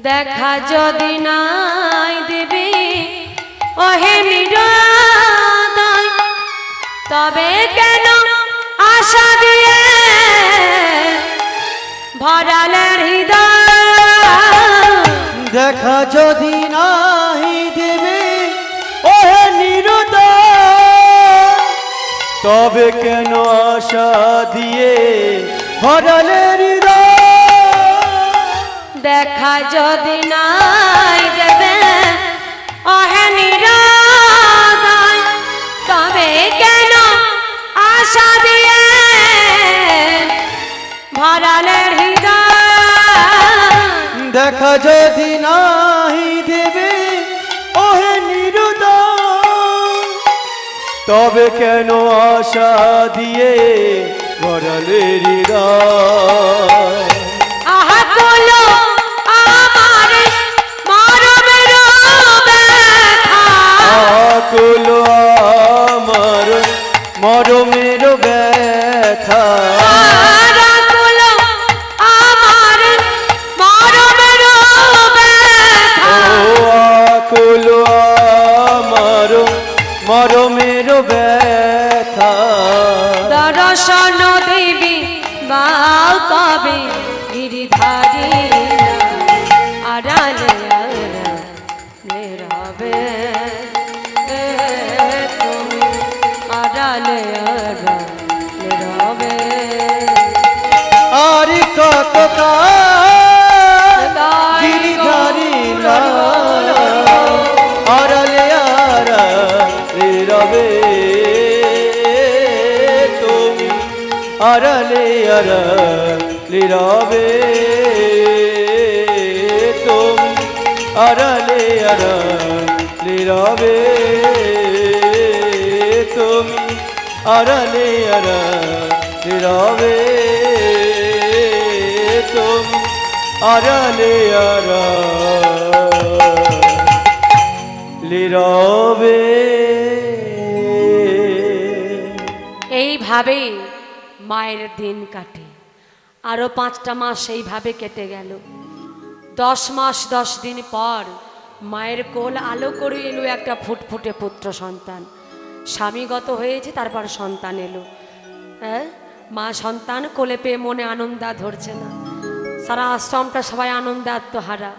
দেখা যদি নাই দেবে ওহে নিরদয় তবে কেন আশা দিয়ে ভরালে হৃদয় দেখা যদি নাহি দেবে ওহে নিরুদয় তবে কেন আশা দিয়ে ভরালে হৃদয় দেখা যদি নাই দেবে ওহে নিরদয় তবে কেন আশা দিয়ে ভরালে হৃদয় দেখা যদি নাহি দেবে ওহে নিরুদয় তবে কেন আশা দিয়ে ভরালে হৃদয় আহা বলো আমার মরমের ব্যথা আকুল আমার মরমের ব্যথা আকুল আমার মরমের ব্যথা ও আকুল আমার মরমের ব্যথা দর্শন দেবী বাউ কবে গিরিধারী আড়ালে আড়ালে রবে তুমি আড়ালে আড়ালে রবে আর কত কাল গিরিধারী আড়ালে আড়ালে রবে তুমি আড়ালে আড়ালে রবে তুমি আড়ালে আড়ালে রবে তুমি আড়ালে আড়ালে রবে তুমি আড়ালে আড়ালে রবে এইভাবে মায়ের দিন কাটে আরো 5টা মাস এইভাবে কেটে গেল 10 মাস 10 দিন পর মায়ের কোল আলো করে এলো একটা ফুটফুটে পুত্র সন্তান স্বামীগত হয়েছে তারপর সন্তান এলো হ্যাঁ মা সন্তান কোলে পেয়ে মনে আনন্দা ধরছে না সারা আশ্রমটা সবাই আনন্দে আত্মহারা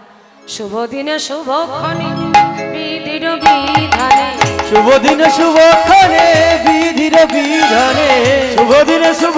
শুভ দিনে শুভক্ষণে বিধির বিধানে শুভ দিনে শুভ ক্ষণে বিধির বিধানে শুভ দিনে শুভ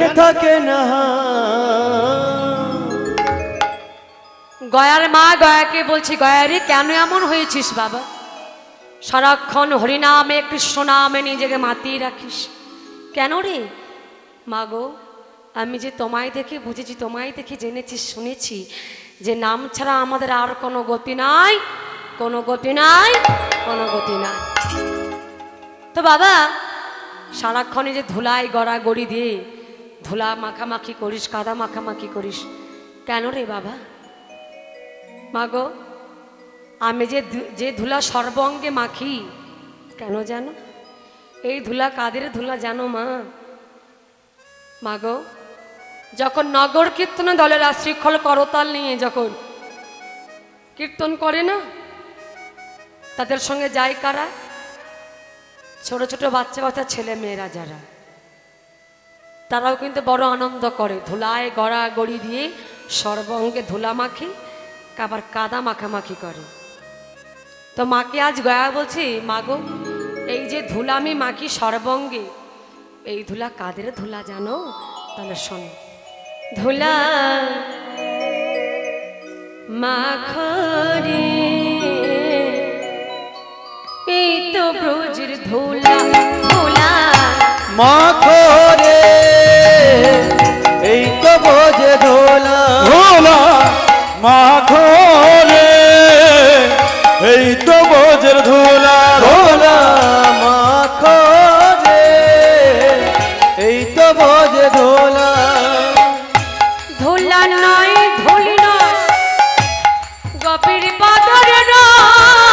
জ্ঞান থাকে না। গয়ার মা গয়াকে বলছি, গয়ারে কেন এমন হয়েছিস বাবা? সারাক্ষণ হরিনামে কৃষ্ণ নামে নিজেকে মাতিয়ে রাখিস কেন রে? মা গো, আমি যে তোমায় দেখে বুঝেছি, তোমায় দেখে জেনেছি, শুনেছি যে নাম ছাড়া আমাদের আর কোনো গতি নাই, কোনো গতি নাই, কোনো গতি নাই। তো বাবা সারাক্ষণে যে ধুলায় গড়াগড়ি দিয়ে ধুলা মাখামাখি করিস, কাদা মাখামাখি করিস কেন রে বাবা? মা গো, আমি যে ধুলা সর্বঙ্গে মাখি কেন জানো? এই ধুলা কাদের ধুলা জানো মা? মা গো, যখন নগর কীর্তন দলেরা শৃঙ্খল করতাল নিয়ে যখন কীর্তন করে না, তাদের সঙ্গে যায় কারা? ছোট ছোট বাচ্চা বাচ্চা ছেলে মেয়েরা যারা, তারাও কিন্তু বড় আনন্দ করে। ধুলায় গড়া গড়ি দিয়ে সর্বঙ্গে ধুলা মাখি, আবার কাদা মাখামাখি করে। তো মাকে আজ গয়া বলছি, মা গো, এই যে ধুলা আমি মাখি সর্বঙ্গে, এই ধুলা কাদের ধুলা জানো? তাহলে শোনো। ধুলা মাখরে এই তো ব্রজের ধুলা, ধুলা মাখরে এই তো বোঝে ধুলা, ধুলা মাখরে এই তো বোঝের ধুলা, ধুলা মাখরে এই তো বোঝে ধুলা। ধুলা নয় ধুলি নয় গোপীর পাদরে নয়,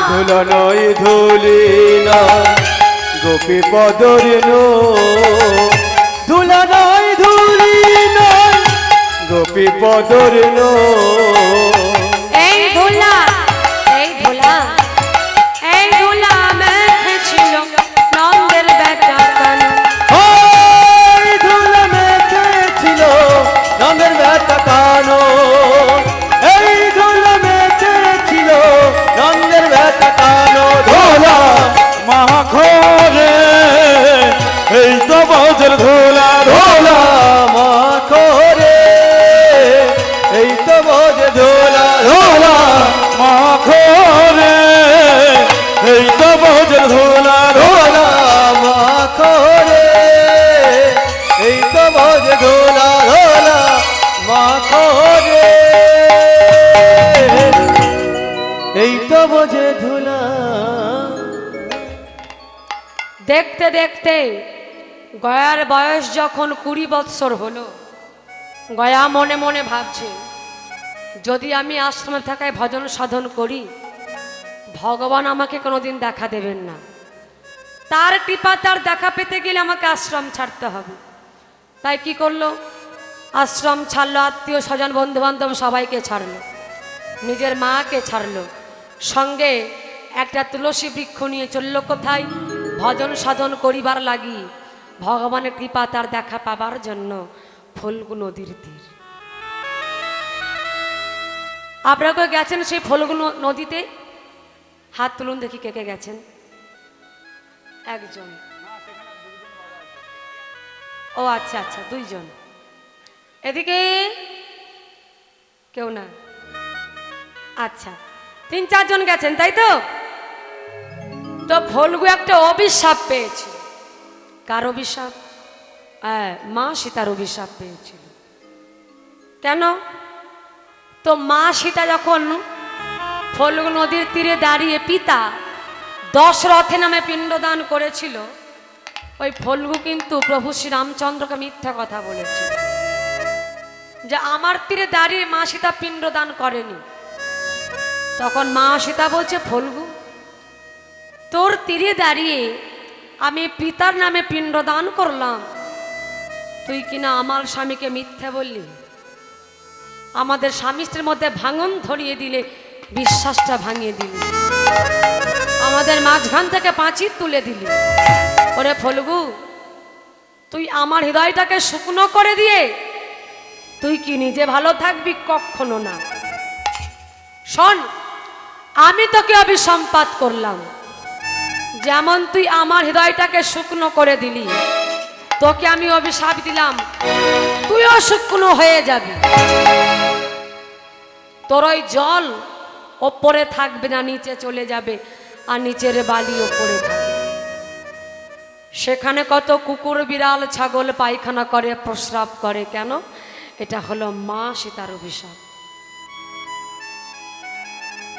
ধুলা নয় ধুলি না গোপী পদরে নয়, ধুলা নয় ধুলি নয় গোপী পদরে নয়। এই ধুলা, এই ধুলা, এই ধুলা মেখেছিল নন্দের বেটা কানু, ওই ধুলা মেখেছিল নন্দের বেটা কানো, এই ধুলা মেখেছিল নন্দের বেটা কানো। ধুলা মাখরে এই তো বোঝের ধুলা, ধুলা মাখরে এই তো বোঝে ধুলা, ধুলা মাখরে এই তো বোঝের ধুলা, ধুলা মাখরে এই তো বোঝে ধুলা, ধুলা মাখরে এই তো বোঝে ধুলা। দেখতে দেখতে গয়ার বয়স যখন 20 বৎসর হলো, গয়া মনে মনে ভাবছে, যদি আমি আশ্রমে থাকায় ভজন সাধন করি, ভগবান আমাকে কোনোদিন দেখা দেবেন না। তার কৃপা, তার দেখা পেতে গেলে আমাকে আশ্রম ছাড়তে হবে। তাই কি করলো? আশ্রম ছাড়লো, আত্মীয় স্বজন বন্ধু বান্ধব সবাইকে ছাড়লো, নিজের মাকে ছাড়লো, সঙ্গে একটা তুলসী বৃক্ষ নিয়ে চললো কোথায়? ভজন সাধন করিবার লাগি, ভগবানের কৃপা তার দেখা পাবার জন্য ফল্গু নদীর তীর। আপনারা কেউ গেছেন সেই ফল্গু নদীতে? হাত তুলুন দেখি কে কে গেছেন। একজন, ও আচ্ছা আচ্ছা, 2 জন। এদিকে কেউ না? আচ্ছা, 3-4 জন গেছেন, তাই তো? তো ফল্গু একটা অভিশাপ পেয়েছিল। কার অভিশাপ? মা সীতার অভিশাপ পেয়েছিল। কেন? তো মা সীতা যখন ফল্গু নদীর তীরে দাঁড়িয়ে পিতা দশরথে নামে পিণ্ডদান করেছিল, ওই ফল্গু কিন্তু প্রভু শ্রী রামচন্দ্রকে মিথ্যা কথা বলেছিল যে আমার তীরে দাঁড়িয়ে মা সীতা পিণ্ডদান করেনি। তখন মা সীতা বলছে, ফল্গু, তোর তীরে দাঁড়িয়ে আমি পিতার নামে পিণ্ডদান করলাম, তুই কিনা আমার স্বামীকে মিথ্যা বললি, আমাদের স্বামী স্ত্রীর মধ্যে ভাঙন ধরিয়ে দিলে, বিশ্বাসটা ভাঙিয়ে দিলি, আমাদের মাঝখান থেকে পাঁচিল তুলে দিলি। ওরে ফল্গু, তুই আমার হৃদয়টাকে শুকনো করে দিয়ে তুই কি নিজে ভালো থাকবি? কখনো না। শোন, আমি তোকে অভিসম্পাত করলাম, যেমন তুই আমার হৃদয়টাকে শুকনো করে দিলি, তোকে আমি অভিশাপ দিলাম, তুইও শুকনো হয়ে যাবি। তোর ওই জল ওপরে থাকবে না, নিচে চলে যাবে, আর নিচের বালি ওপরে থাকবে। সেখানে কত কুকুর বিড়াল ছাগল পায়খানা করে, প্রস্রাব করে, কেন? এটা হলো মা সীতার অভিশাপ।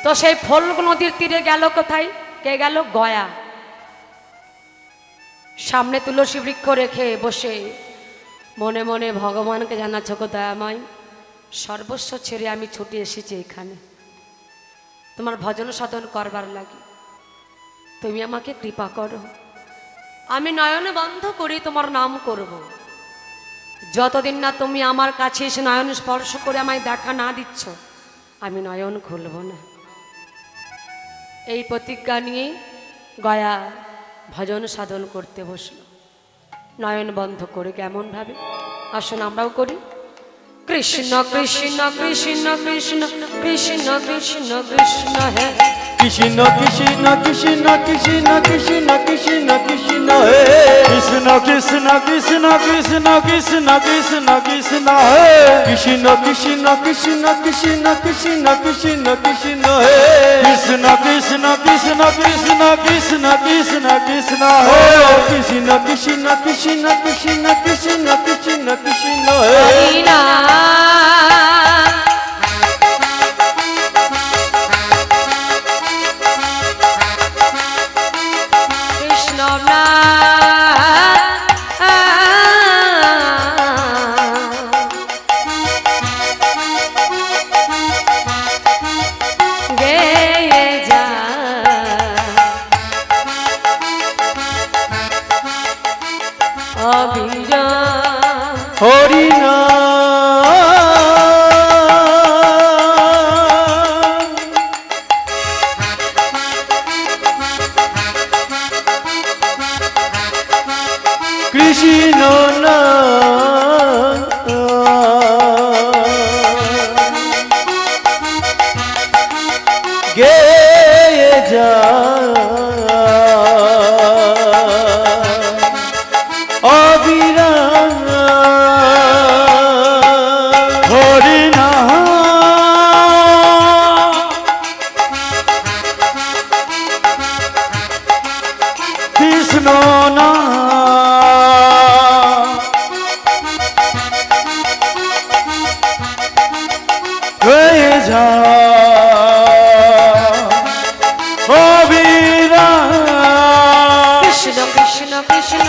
তো সেই ফল্গু নদীর তীরে গেল কোথায়? কে গেল? গয়া। সামনে তুলসী বৃক্ষ রেখে বসে মনে মনে ভগবানকে জানাচ্ছ, গো দয়াময়, সর্বস্ব ছেড়ে আমি ছুটে এসেছি এখানে তোমার ভজন সাধন করবার লাগে, তুমি আমাকে কৃপা করো। আমি নয়ন বন্ধ করি তোমার নাম করব, যতদিন না তুমি আমার কাছে এসে নয়ন স্পর্শ করে আমায় দেখা না দিচ্ছ, আমি নয়ন খুলব না। এই প্রতিজ্ঞা নিয়ে গয়া ভজন সাধন করতে বসলো, নয়ন বন্ধ করে। কেমন ভাবে? আসুন আমরাও করি। কৃষ্ণ কৃষ্ণ কৃষ্ণ কৃষ্ণ কৃষ্ণ কৃষ্ণ কৃষ্ণ হে কৃষ্ণ কৃষ্ণ কৃষ্ণ কৃষ্ণ কৃষ্ণ কৃষ্ণ কৃষ্ণ হে কৃষ্ণ কৃষ্ণ কৃষ্ণ কৃষ্ণ কৃষ্ণ কৃষ্ণ কৃষ্ণ হে কৃষ্ণ কৃষ্ণ কৃষ্ণ কৃষ্ণ কৃষ্ণ কৃষ্ণ কৃষ্ণ হে কৃষ্ণ কৃষ্ণ কৃষ্ণ কৃষ্ণ কৃষ্ণ কৃষ্ণ কৃষ্ণ হে কৃষ্ণ কৃষ্ণ কৃষ্ণ কৃষ্ণ কৃষ্ণ কৃষ্ণ কৃষ্ণ হে হরি নাম কৃষ্ণ গেয়ে যা অবিরাম হরি নাম কৃষ্ণ নাম গেয়ে যা অবিরাম হরি নাম কৃষ্ণ নাম হয়ে যা অবিরাম কৃষ্ণ কৃষ্ণ কৃষ্ণ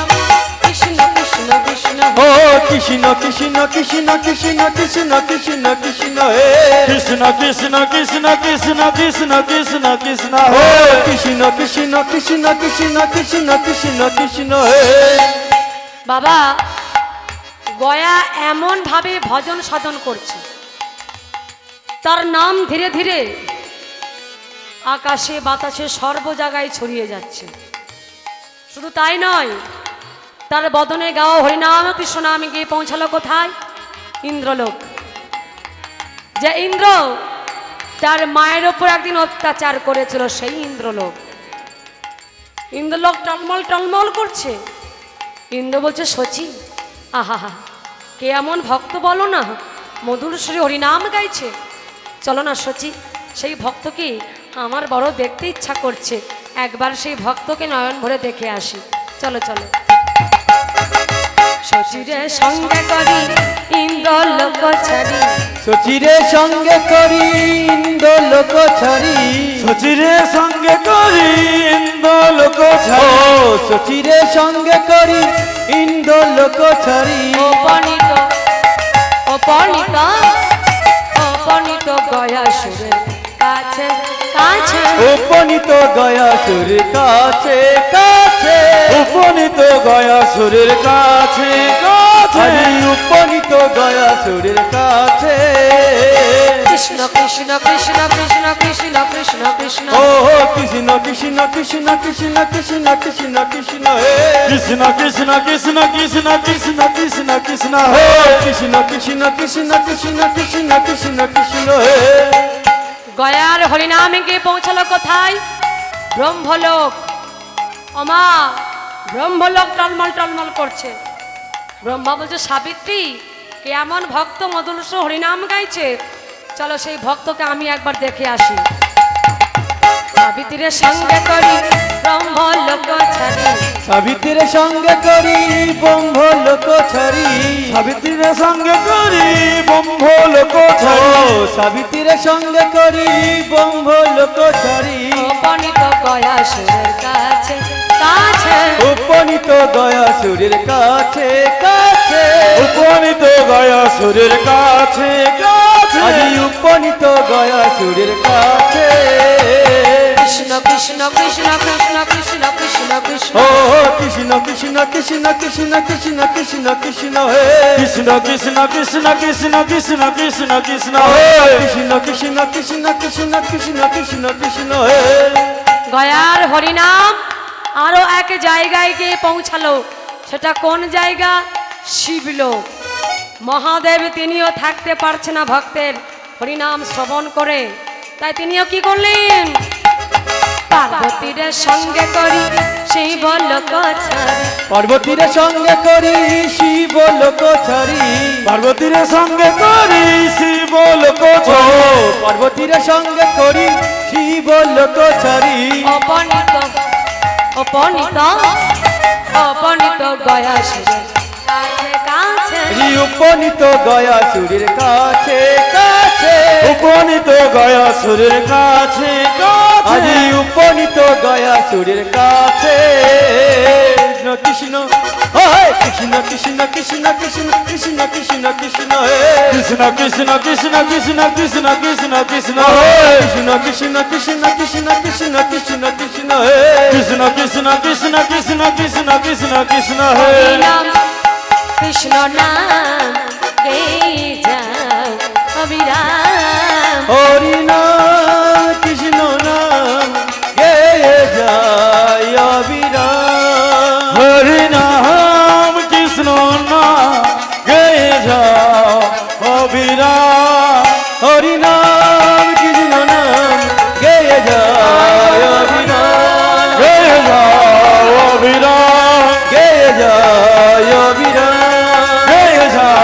কৃষ্ণ কৃষ্ণ কৃষ্ণ ও কৃষ্ণ কৃষ্ণ কৃষ্ণ কৃষ্ণ কৃষ্ণ কৃষ্ণ কৃষ্ণ হে কৃষ্ণ কৃষ্ণ কৃষ্ণ কৃষ্ণ কৃষ্ণ কৃষ্ণ কৃষ্ণ ও হে কৃষ্ণ কৃষ্ণ কৃষ্ণ কৃষ্ণ কৃষ্ণ কৃষ্ণ কৃষ্ণ হে বাবা গয়া এমন ভাবে ভজন সাধন করছে, তার নাম ধীরে ধীরে আকাশে বাতাসে সর্ব জায়গায় ছড়িয়ে যাচ্ছে। শুধু তাই নয়, তার বদনে গাও হরিনাম কৃষ্ণ নামে গিয়ে পৌঁছালো কোথায়? ইন্দ্রলোক। যে ইন্দ্র তার মায়ের ওপর একদিন অত্যাচার করেছিল, সেই ইন্দ্রলোক। ইন্দ্রলোক টলমল টলমল করছে। ইন্দ্র বলছে, সচি, আহা কে এমন ভক্ত বলো না, মধুর সুরে হরিনাম গাইছে, চলো না সচি, সেই ভক্তকে আমার বড় দেখতে ইচ্ছা করছে, একবার সেই ভক্তকে নয়ন ভরে দেখে আসি, চলো চলো। সচিরে সঙ্গে করি ইন্দ্রলোক ছাড়ি, সচিরে সঙ্গে করি ইন্দ্রলোক ছাড়ি সচিরে সঙ্গে করি ইন্দ্রলোক ও ছাড়ি সচিরে সঙ্গে করি ইন্দ্রলোক ছাড়ি অপণিত অপণিত অপণিত গয়া সুরের কাছে কাছে উপনীত গয়া সুর কাছে কাছে উপনীত গয়া সুরের কাছে কাছে হরি উপনীত গয়া সুরের কাছে কৃষ্ণ কৃষ্ণ কৃষ্ণ কৃষ্ণ কৃষ্ণ কৃষ্ণ কৃষ্ণ ও কৃষ্ণ কৃষ্ণ কৃষ্ণ কৃষ্ণ কৃষ্ণ কৃষ্ণ কৃষ্ণ হে কৃষ্ণ কৃষ্ণ কৃষ্ণ কৃষ্ণ কৃষ্ণ কৃষ্ণ কৃষ্ণ ও হে কৃষ্ণ কৃষ্ণ কৃষ্ণ কৃষ্ণ কৃষ্ণ কৃষ্ণ কৃষ্ণ হে গয়ার হরিনামে গিয়ে পৌঁছালো কোথায়? ব্রহ্মলোক। অমা ব্রহ্মলোক টলমল টলমল করছে। ব্রহ্মা বলছে সাবিত্রী কে এমন ভক্ত মধুরস হরিনাম গাইছে, চলো সেই ভক্তকে আমি একবার দেখে আসি। সাবিত্রীর সঙ্গে করি ব্রহ্ম লোক ছাড়ি, সাবিত্রীর সঙ্গে করি ব্রহ্ম লোক ছাড়ি, সাবিত্রীর সঙ্গে করি ব্রহ্ম লোক ছাড়ি, সাবিত্রীর সঙ্গে করি ব্রহ্ম লোক ছাড়ি। উপনীত গয়াসুরের কাছে কাছে, উপনীত গয়াসুরের কাছে কাছে, উপনীত গয়াসুরের কাছে কাছে, আজি উপনীত গয়াসুরের কাছে। কৃষ্ণ কৃষ্ণ কৃষ্ণ কৃষ্ণ কৃষ্ণ কৃষ্ণ কৃষ্ণ, ও কৃষ্ণ কৃষ্ণ কৃষ্ণ কৃষ্ণ কৃষ্ণ কৃষ্ণ কৃষ্ণ হে কৃষ্ণ কৃষ্ণ কৃষ্ণ কৃষ্ণ কৃষ্ণ কৃষ্ণ কৃষ্ণ কৃষ্ণ কৃষ্ণ কৃষ্ণ কৃষ্ণ কৃষ্ণ কৃষ্ণ কৃষ্ণ হে। গয়ার হরিনাম আরো এক জায়গায় গিয়ে পৌঁছালো। সেটা কোন জায়গা? শিবলোক। মহাদেব তিনিও থাকতে পারছে না ভক্তের হরিনাম শ্রবণ করে, তাই তিনিও কি করলেন? পার্বতীর সঙ্গে করি শিব লোক ছাড়ি, পার্বতীর সঙ্গে করি শিব লোক ছাড়ি, পার্বতীর সঙ্গে করি শিব লোক ও পার্বতীর সঙ্গে করি শিব লোক ছাড়ি। অপনীত অপনীত অপনীত গয়াসুরের কাছে কাছে, উপনীত গয়াসুরের কাছে কাছে, উপনীত গয়াসুরের কাছে কাছে, আজি উপনীত গয়াসুরের কাছে। কৃষ্ণ কৃষ্ণ কৃষ্ণ কৃষ্ণ কৃষ্ণ কৃষ্ণ কৃষ্ণ কৃষ্ণ হে কৃষ্ণ কৃষ্ণ কৃষ্ণ কৃষ্ণ কৃষ্ণ কৃষ্ণ কৃষ্ণ কৃষ্ণ কৃষ্ণ কৃষ্ণ কৃষ্ণ কৃষ্ণ কৃষ্ণ কৃষ্ণ হে কৃষ্ণ কৃষ্ণ কৃষ্ণ কৃষ্ণ কৃষ্ণ কৃষ্ণ কৃষ্ণ হে। নাম কৃষ্ণ নাম গেয়ে যাও অবিরাম, হরি নাম কৃষ্ণ নাম গেয়ে যায় অবিরাম, হরি নাম কৃষ্ণ নাম গেয়ে যাও অবিরাম, হরি নাম কৃষ্ণ নাম গেয়ে যায় অবিরাম, গেয়ে যাও অবিরাম, গেয়ে যায় অবিরাম, গেয়ে যাও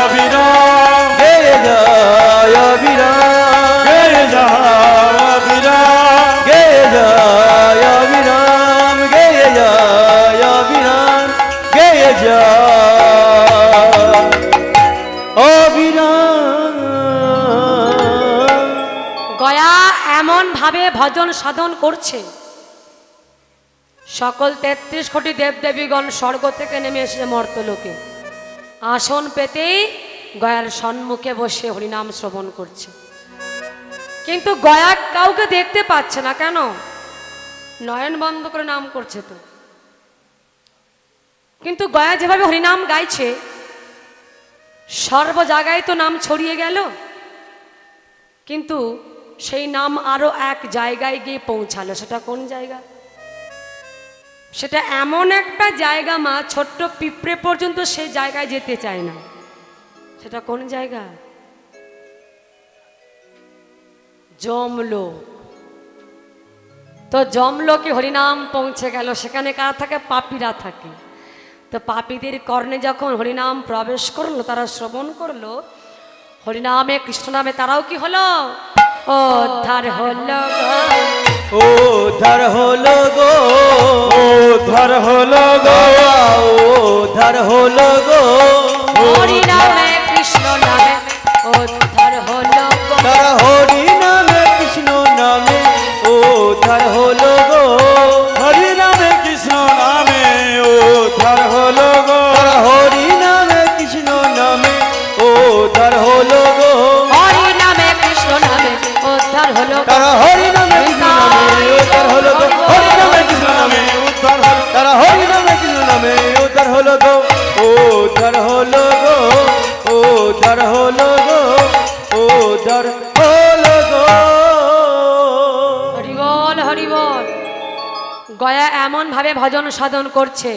অবিরাম, গেয়ে যায় অবিরাম, গেয়ে যাও অবিরাম, গেয়ে যায় অবিরাম, গেয়ে যায় অবিরাম, গেয়ে যায় অবিরাম। গয়া এমন ভাবে ভজন সাধন করছে, সকল ৩৩ কোটি দেবদেবীগণ স্বর্গ থেকে নেমে এসেছে মর্তলোকে, আসন পেতে গয়ার সম্মুখে বসে হরিনাম শ্রবণ করছে। কিন্তু গয়া কাউকে দেখতে পাচ্ছে না, কেন? নয়ন বন্ধ করে নাম করছে তো। কিন্তু গয়া যেভাবে হরিনাম গাইছে, সর্ব জায়গায় তো নাম ছড়িয়ে গেল, কিন্তু সেই নাম আরো এক জায়গায় গিয়ে পৌঁছালো। সেটা কোন জায়গা? সেটা এমন একটা জায়গা মা, ছোট্ট পিঁপড়ে পর্যন্ত সেই জায়গায় যেতে চায় না। সেটা কোন জায়গা? যমলোক। তো যমলোকে হরিনাম পৌঁছে গেল। সেখানে কারা থাকে? পাপীরা থাকে। তো পাপীদের কর্ণে যখন হরিনাম প্রবেশ করলো, তারা শ্রবণ করলো হরিনামে কৃষ্ণ নামে, তারাও কি হলো? উদ্ধার হলো গো, উদ্ধার হলো গো, উদ্ধার হলো গো, উদ্ধার হলো গো, হরিনামে কৃষ্ণ নামে উদ্ধার হলো গো, তারা হরি নামে কৃষ্ণ নামে উদ্ধার হলো গো, হরি নামে কৃষ্ণ নামে উদ্ধার হলো গো, তারা হরি নামে কৃষ্ণ নামে উদ্ধার হলো গো, হরিনামে কৃষ্ণ নামে উদ্ধার হলো গো, তারা হরি নামে কৃষ্ণ নামে উদ্ধার হলো গো, হরি নামে কৃষ্ণ নামে উদ্ধার হলো, তারা হরি নামে কৃষ্ণ নামে উদ্ধার হলো গো, উদ্ধার হলো গো, উদ্ধার হলো গো, উদ্ধার হলো গো। হরি বল হরি বল। গয়া এমন ভাবে ভজন সাধন করছে,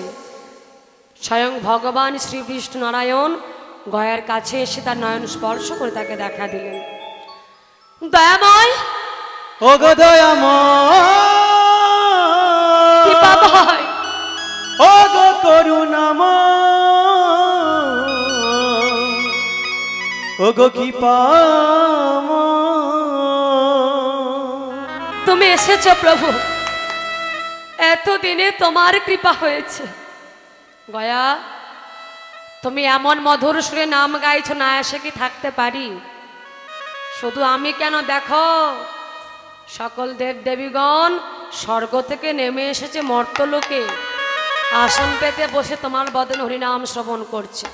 স্বয়ং ভগবান শ্রী বিষ্ণু নারায়ণ গয়ার কাছে এসে তার নয়ন স্পর্শ করে তাকে দেখা দিলেন। দয়াময়, ও গো দয়াময়, কৃপাময়, ও গো করুণাময়, ওগো কি পাম তুমি এসেছো প্রভু, এতদিনে তোমার কৃপা হয়েছে। গয়া, তুমি এমন মধুর সুরে নাম গাইছো, না এসে কি থাকতে পারি? শুধু আমি কেন, দেখো সকল দেব দেবীগণ স্বর্গ থেকে নেমে এসেছে মর্তলোকে, আসন পেতে বসে তোমার বদন হরিনাম শ্রবণ করছে।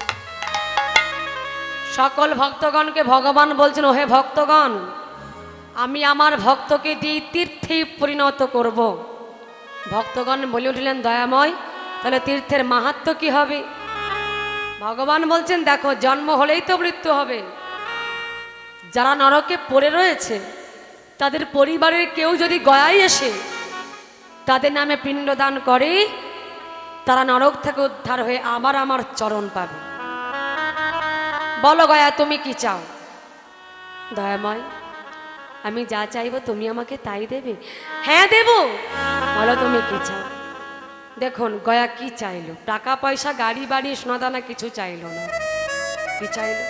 সকল ভক্তগণকে ভগবান বলছেন, ওহে ভক্তগণ, আমি আমার ভক্তকে দিয়ে তীর্থে পরিণত করব। ভক্তগণ বলে উঠলেন, দয়াময়, তাহলে তীর্থের মাহাত্ম্য কি হবে? ভগবান বলছেন, দেখো জন্ম হলেই তো মৃত্যু হবে। যারা নরকে পড়ে রয়েছে তাদের পরিবারের কেউ যদি গয়ায় এসে তাদের নামে পিণ্ডদান করে, তারা নরক থেকে উদ্ধার হয়ে আবার আমার চরণ পাবে। বলো গয়া, তুমি কি চাও? দয়াময়, আমি যা চাইবো তুমি আমাকে তাই দেবে? হ্যাঁ দেব। বলো তুমি কি চাও? দেখুন গয়া কি চাইলো, টাকা পয়সা গাড়ি বাড়ি সোনাদানা কিছু চাইলো না। কি চাইলো?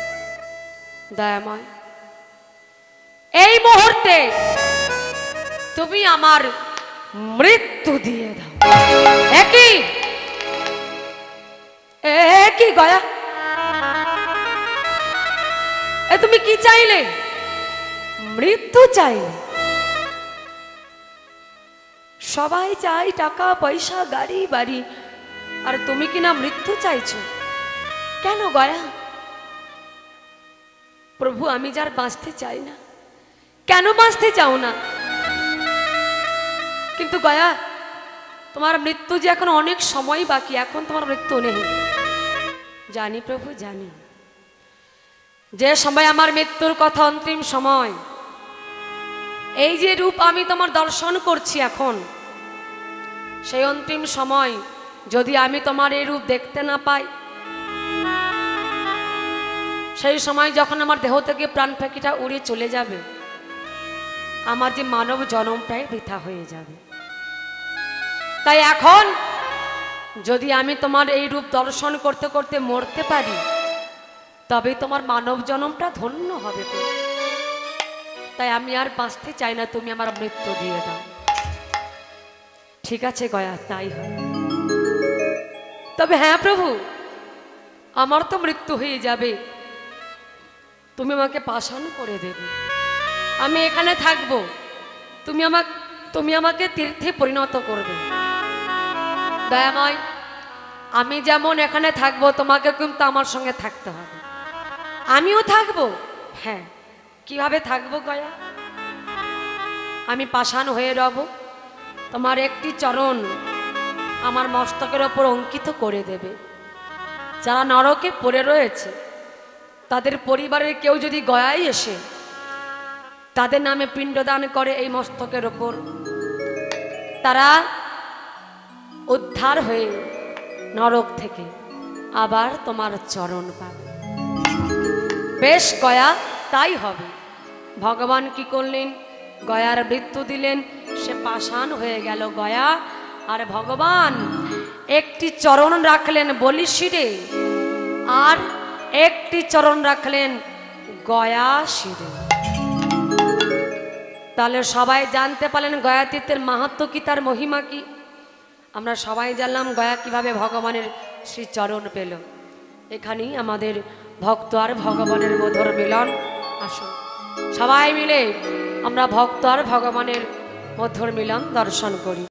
দয়াময়, এই মুহূর্তে তুমি আমার মৃত্যু দিয়ে দাও। একই একই গয়া, এ তুমি কি চাইলে? মৃত্যু চাইলে। সবাই চাই টাকা পয়সা গাড়ি বাড়ি, আর তুমি কিনা মৃত্যু চাইছো কেন গয়া? প্রভু, আমি যার বাঁচতে চাই না। কেন বাঁচতে চাও না? কিন্তু গয়া, তোমার মৃত্যু যে এখন অনেক সময় বাকি, এখন তোমার মৃত্যু নেই। জানি প্রভু, জানি। যে সময় আমার মৃত্যুর কথা, অন্তিম সময়, এই যে রূপ আমি তোমার দর্শন করছি এখন, সেই অন্তিম সময় যদি আমি তোমার এই রূপ দেখতে না পাই, সেই সময় যখন আমার দেহ থেকে প্রাণ পাখিটা উড়ে চলে যাবে, আমার যে মানব জন্মটাই বৃথা হয়ে যাবে। তাই এখন যদি আমি তোমার এই রূপ দর্শন করতে করতে মরতে পারি, তবে তোমার মানব জন্মটা ধন্য হবে। তাই আমি আর বাঁচতে চাই না, তুমি আমার মৃত্যু দিয়ে দাও। ঠিক আছে গয়া, তাই হয়। তবে হ্যাঁ প্রভু, আমার তো মৃত্যু হয়ে যাবে, তুমি আমাকে পাষাণ করে দেবে। আমি এখানে থাকবো, তুমি আমাকে তীর্থে পরিণত করবে। দয়াময়, আমি যেমন এখানে থাকবো, তোমাকে কিন্তু আমার সঙ্গে থাকতে হবে। আমিও থাকবো। হ্যাঁ, কিভাবে থাকবো গয়া? আমি পাষাণ হয়ে রব, তোমার একটি চরণ আমার মস্তকের ওপর অঙ্কিত করে দেবে। যারা নরকে পড়ে রয়েছে তাদের পরিবারের কেউ যদি গয়ায় এসে তাদের নামে পিণ্ডদান করে এই মস্তকের ওপর, তারা উদ্ধার হয়ে নরক থেকে আবার তোমার চরণ পাবে। বেশ গয়া, তাই হবে। ভগবান কি করলেন? গয়ার মৃত্যু দিলেন, সে পাষাণ হয়ে গেল গয়া। আর ভগবান একটি চরণ রাখলেন বলি শিরে, আর একটি চরণ রাখলেন গয়া শিরে। তাহলে সবাই জানতে পারলেন গয়া তীর্থের মাহাত্ম্য কি, তার মহিমা কি। আমরা সবাই জানলাম গয়া কিভাবে ভগবানের শ্রীচরণ পেল। এখানেই আমাদের ভক্ত আর ভগবানের মধুর মিলন। আসুন সবাই মিলে আমরা ভক্ত আর ভগবানের মধুর মিলন দর্শন করি।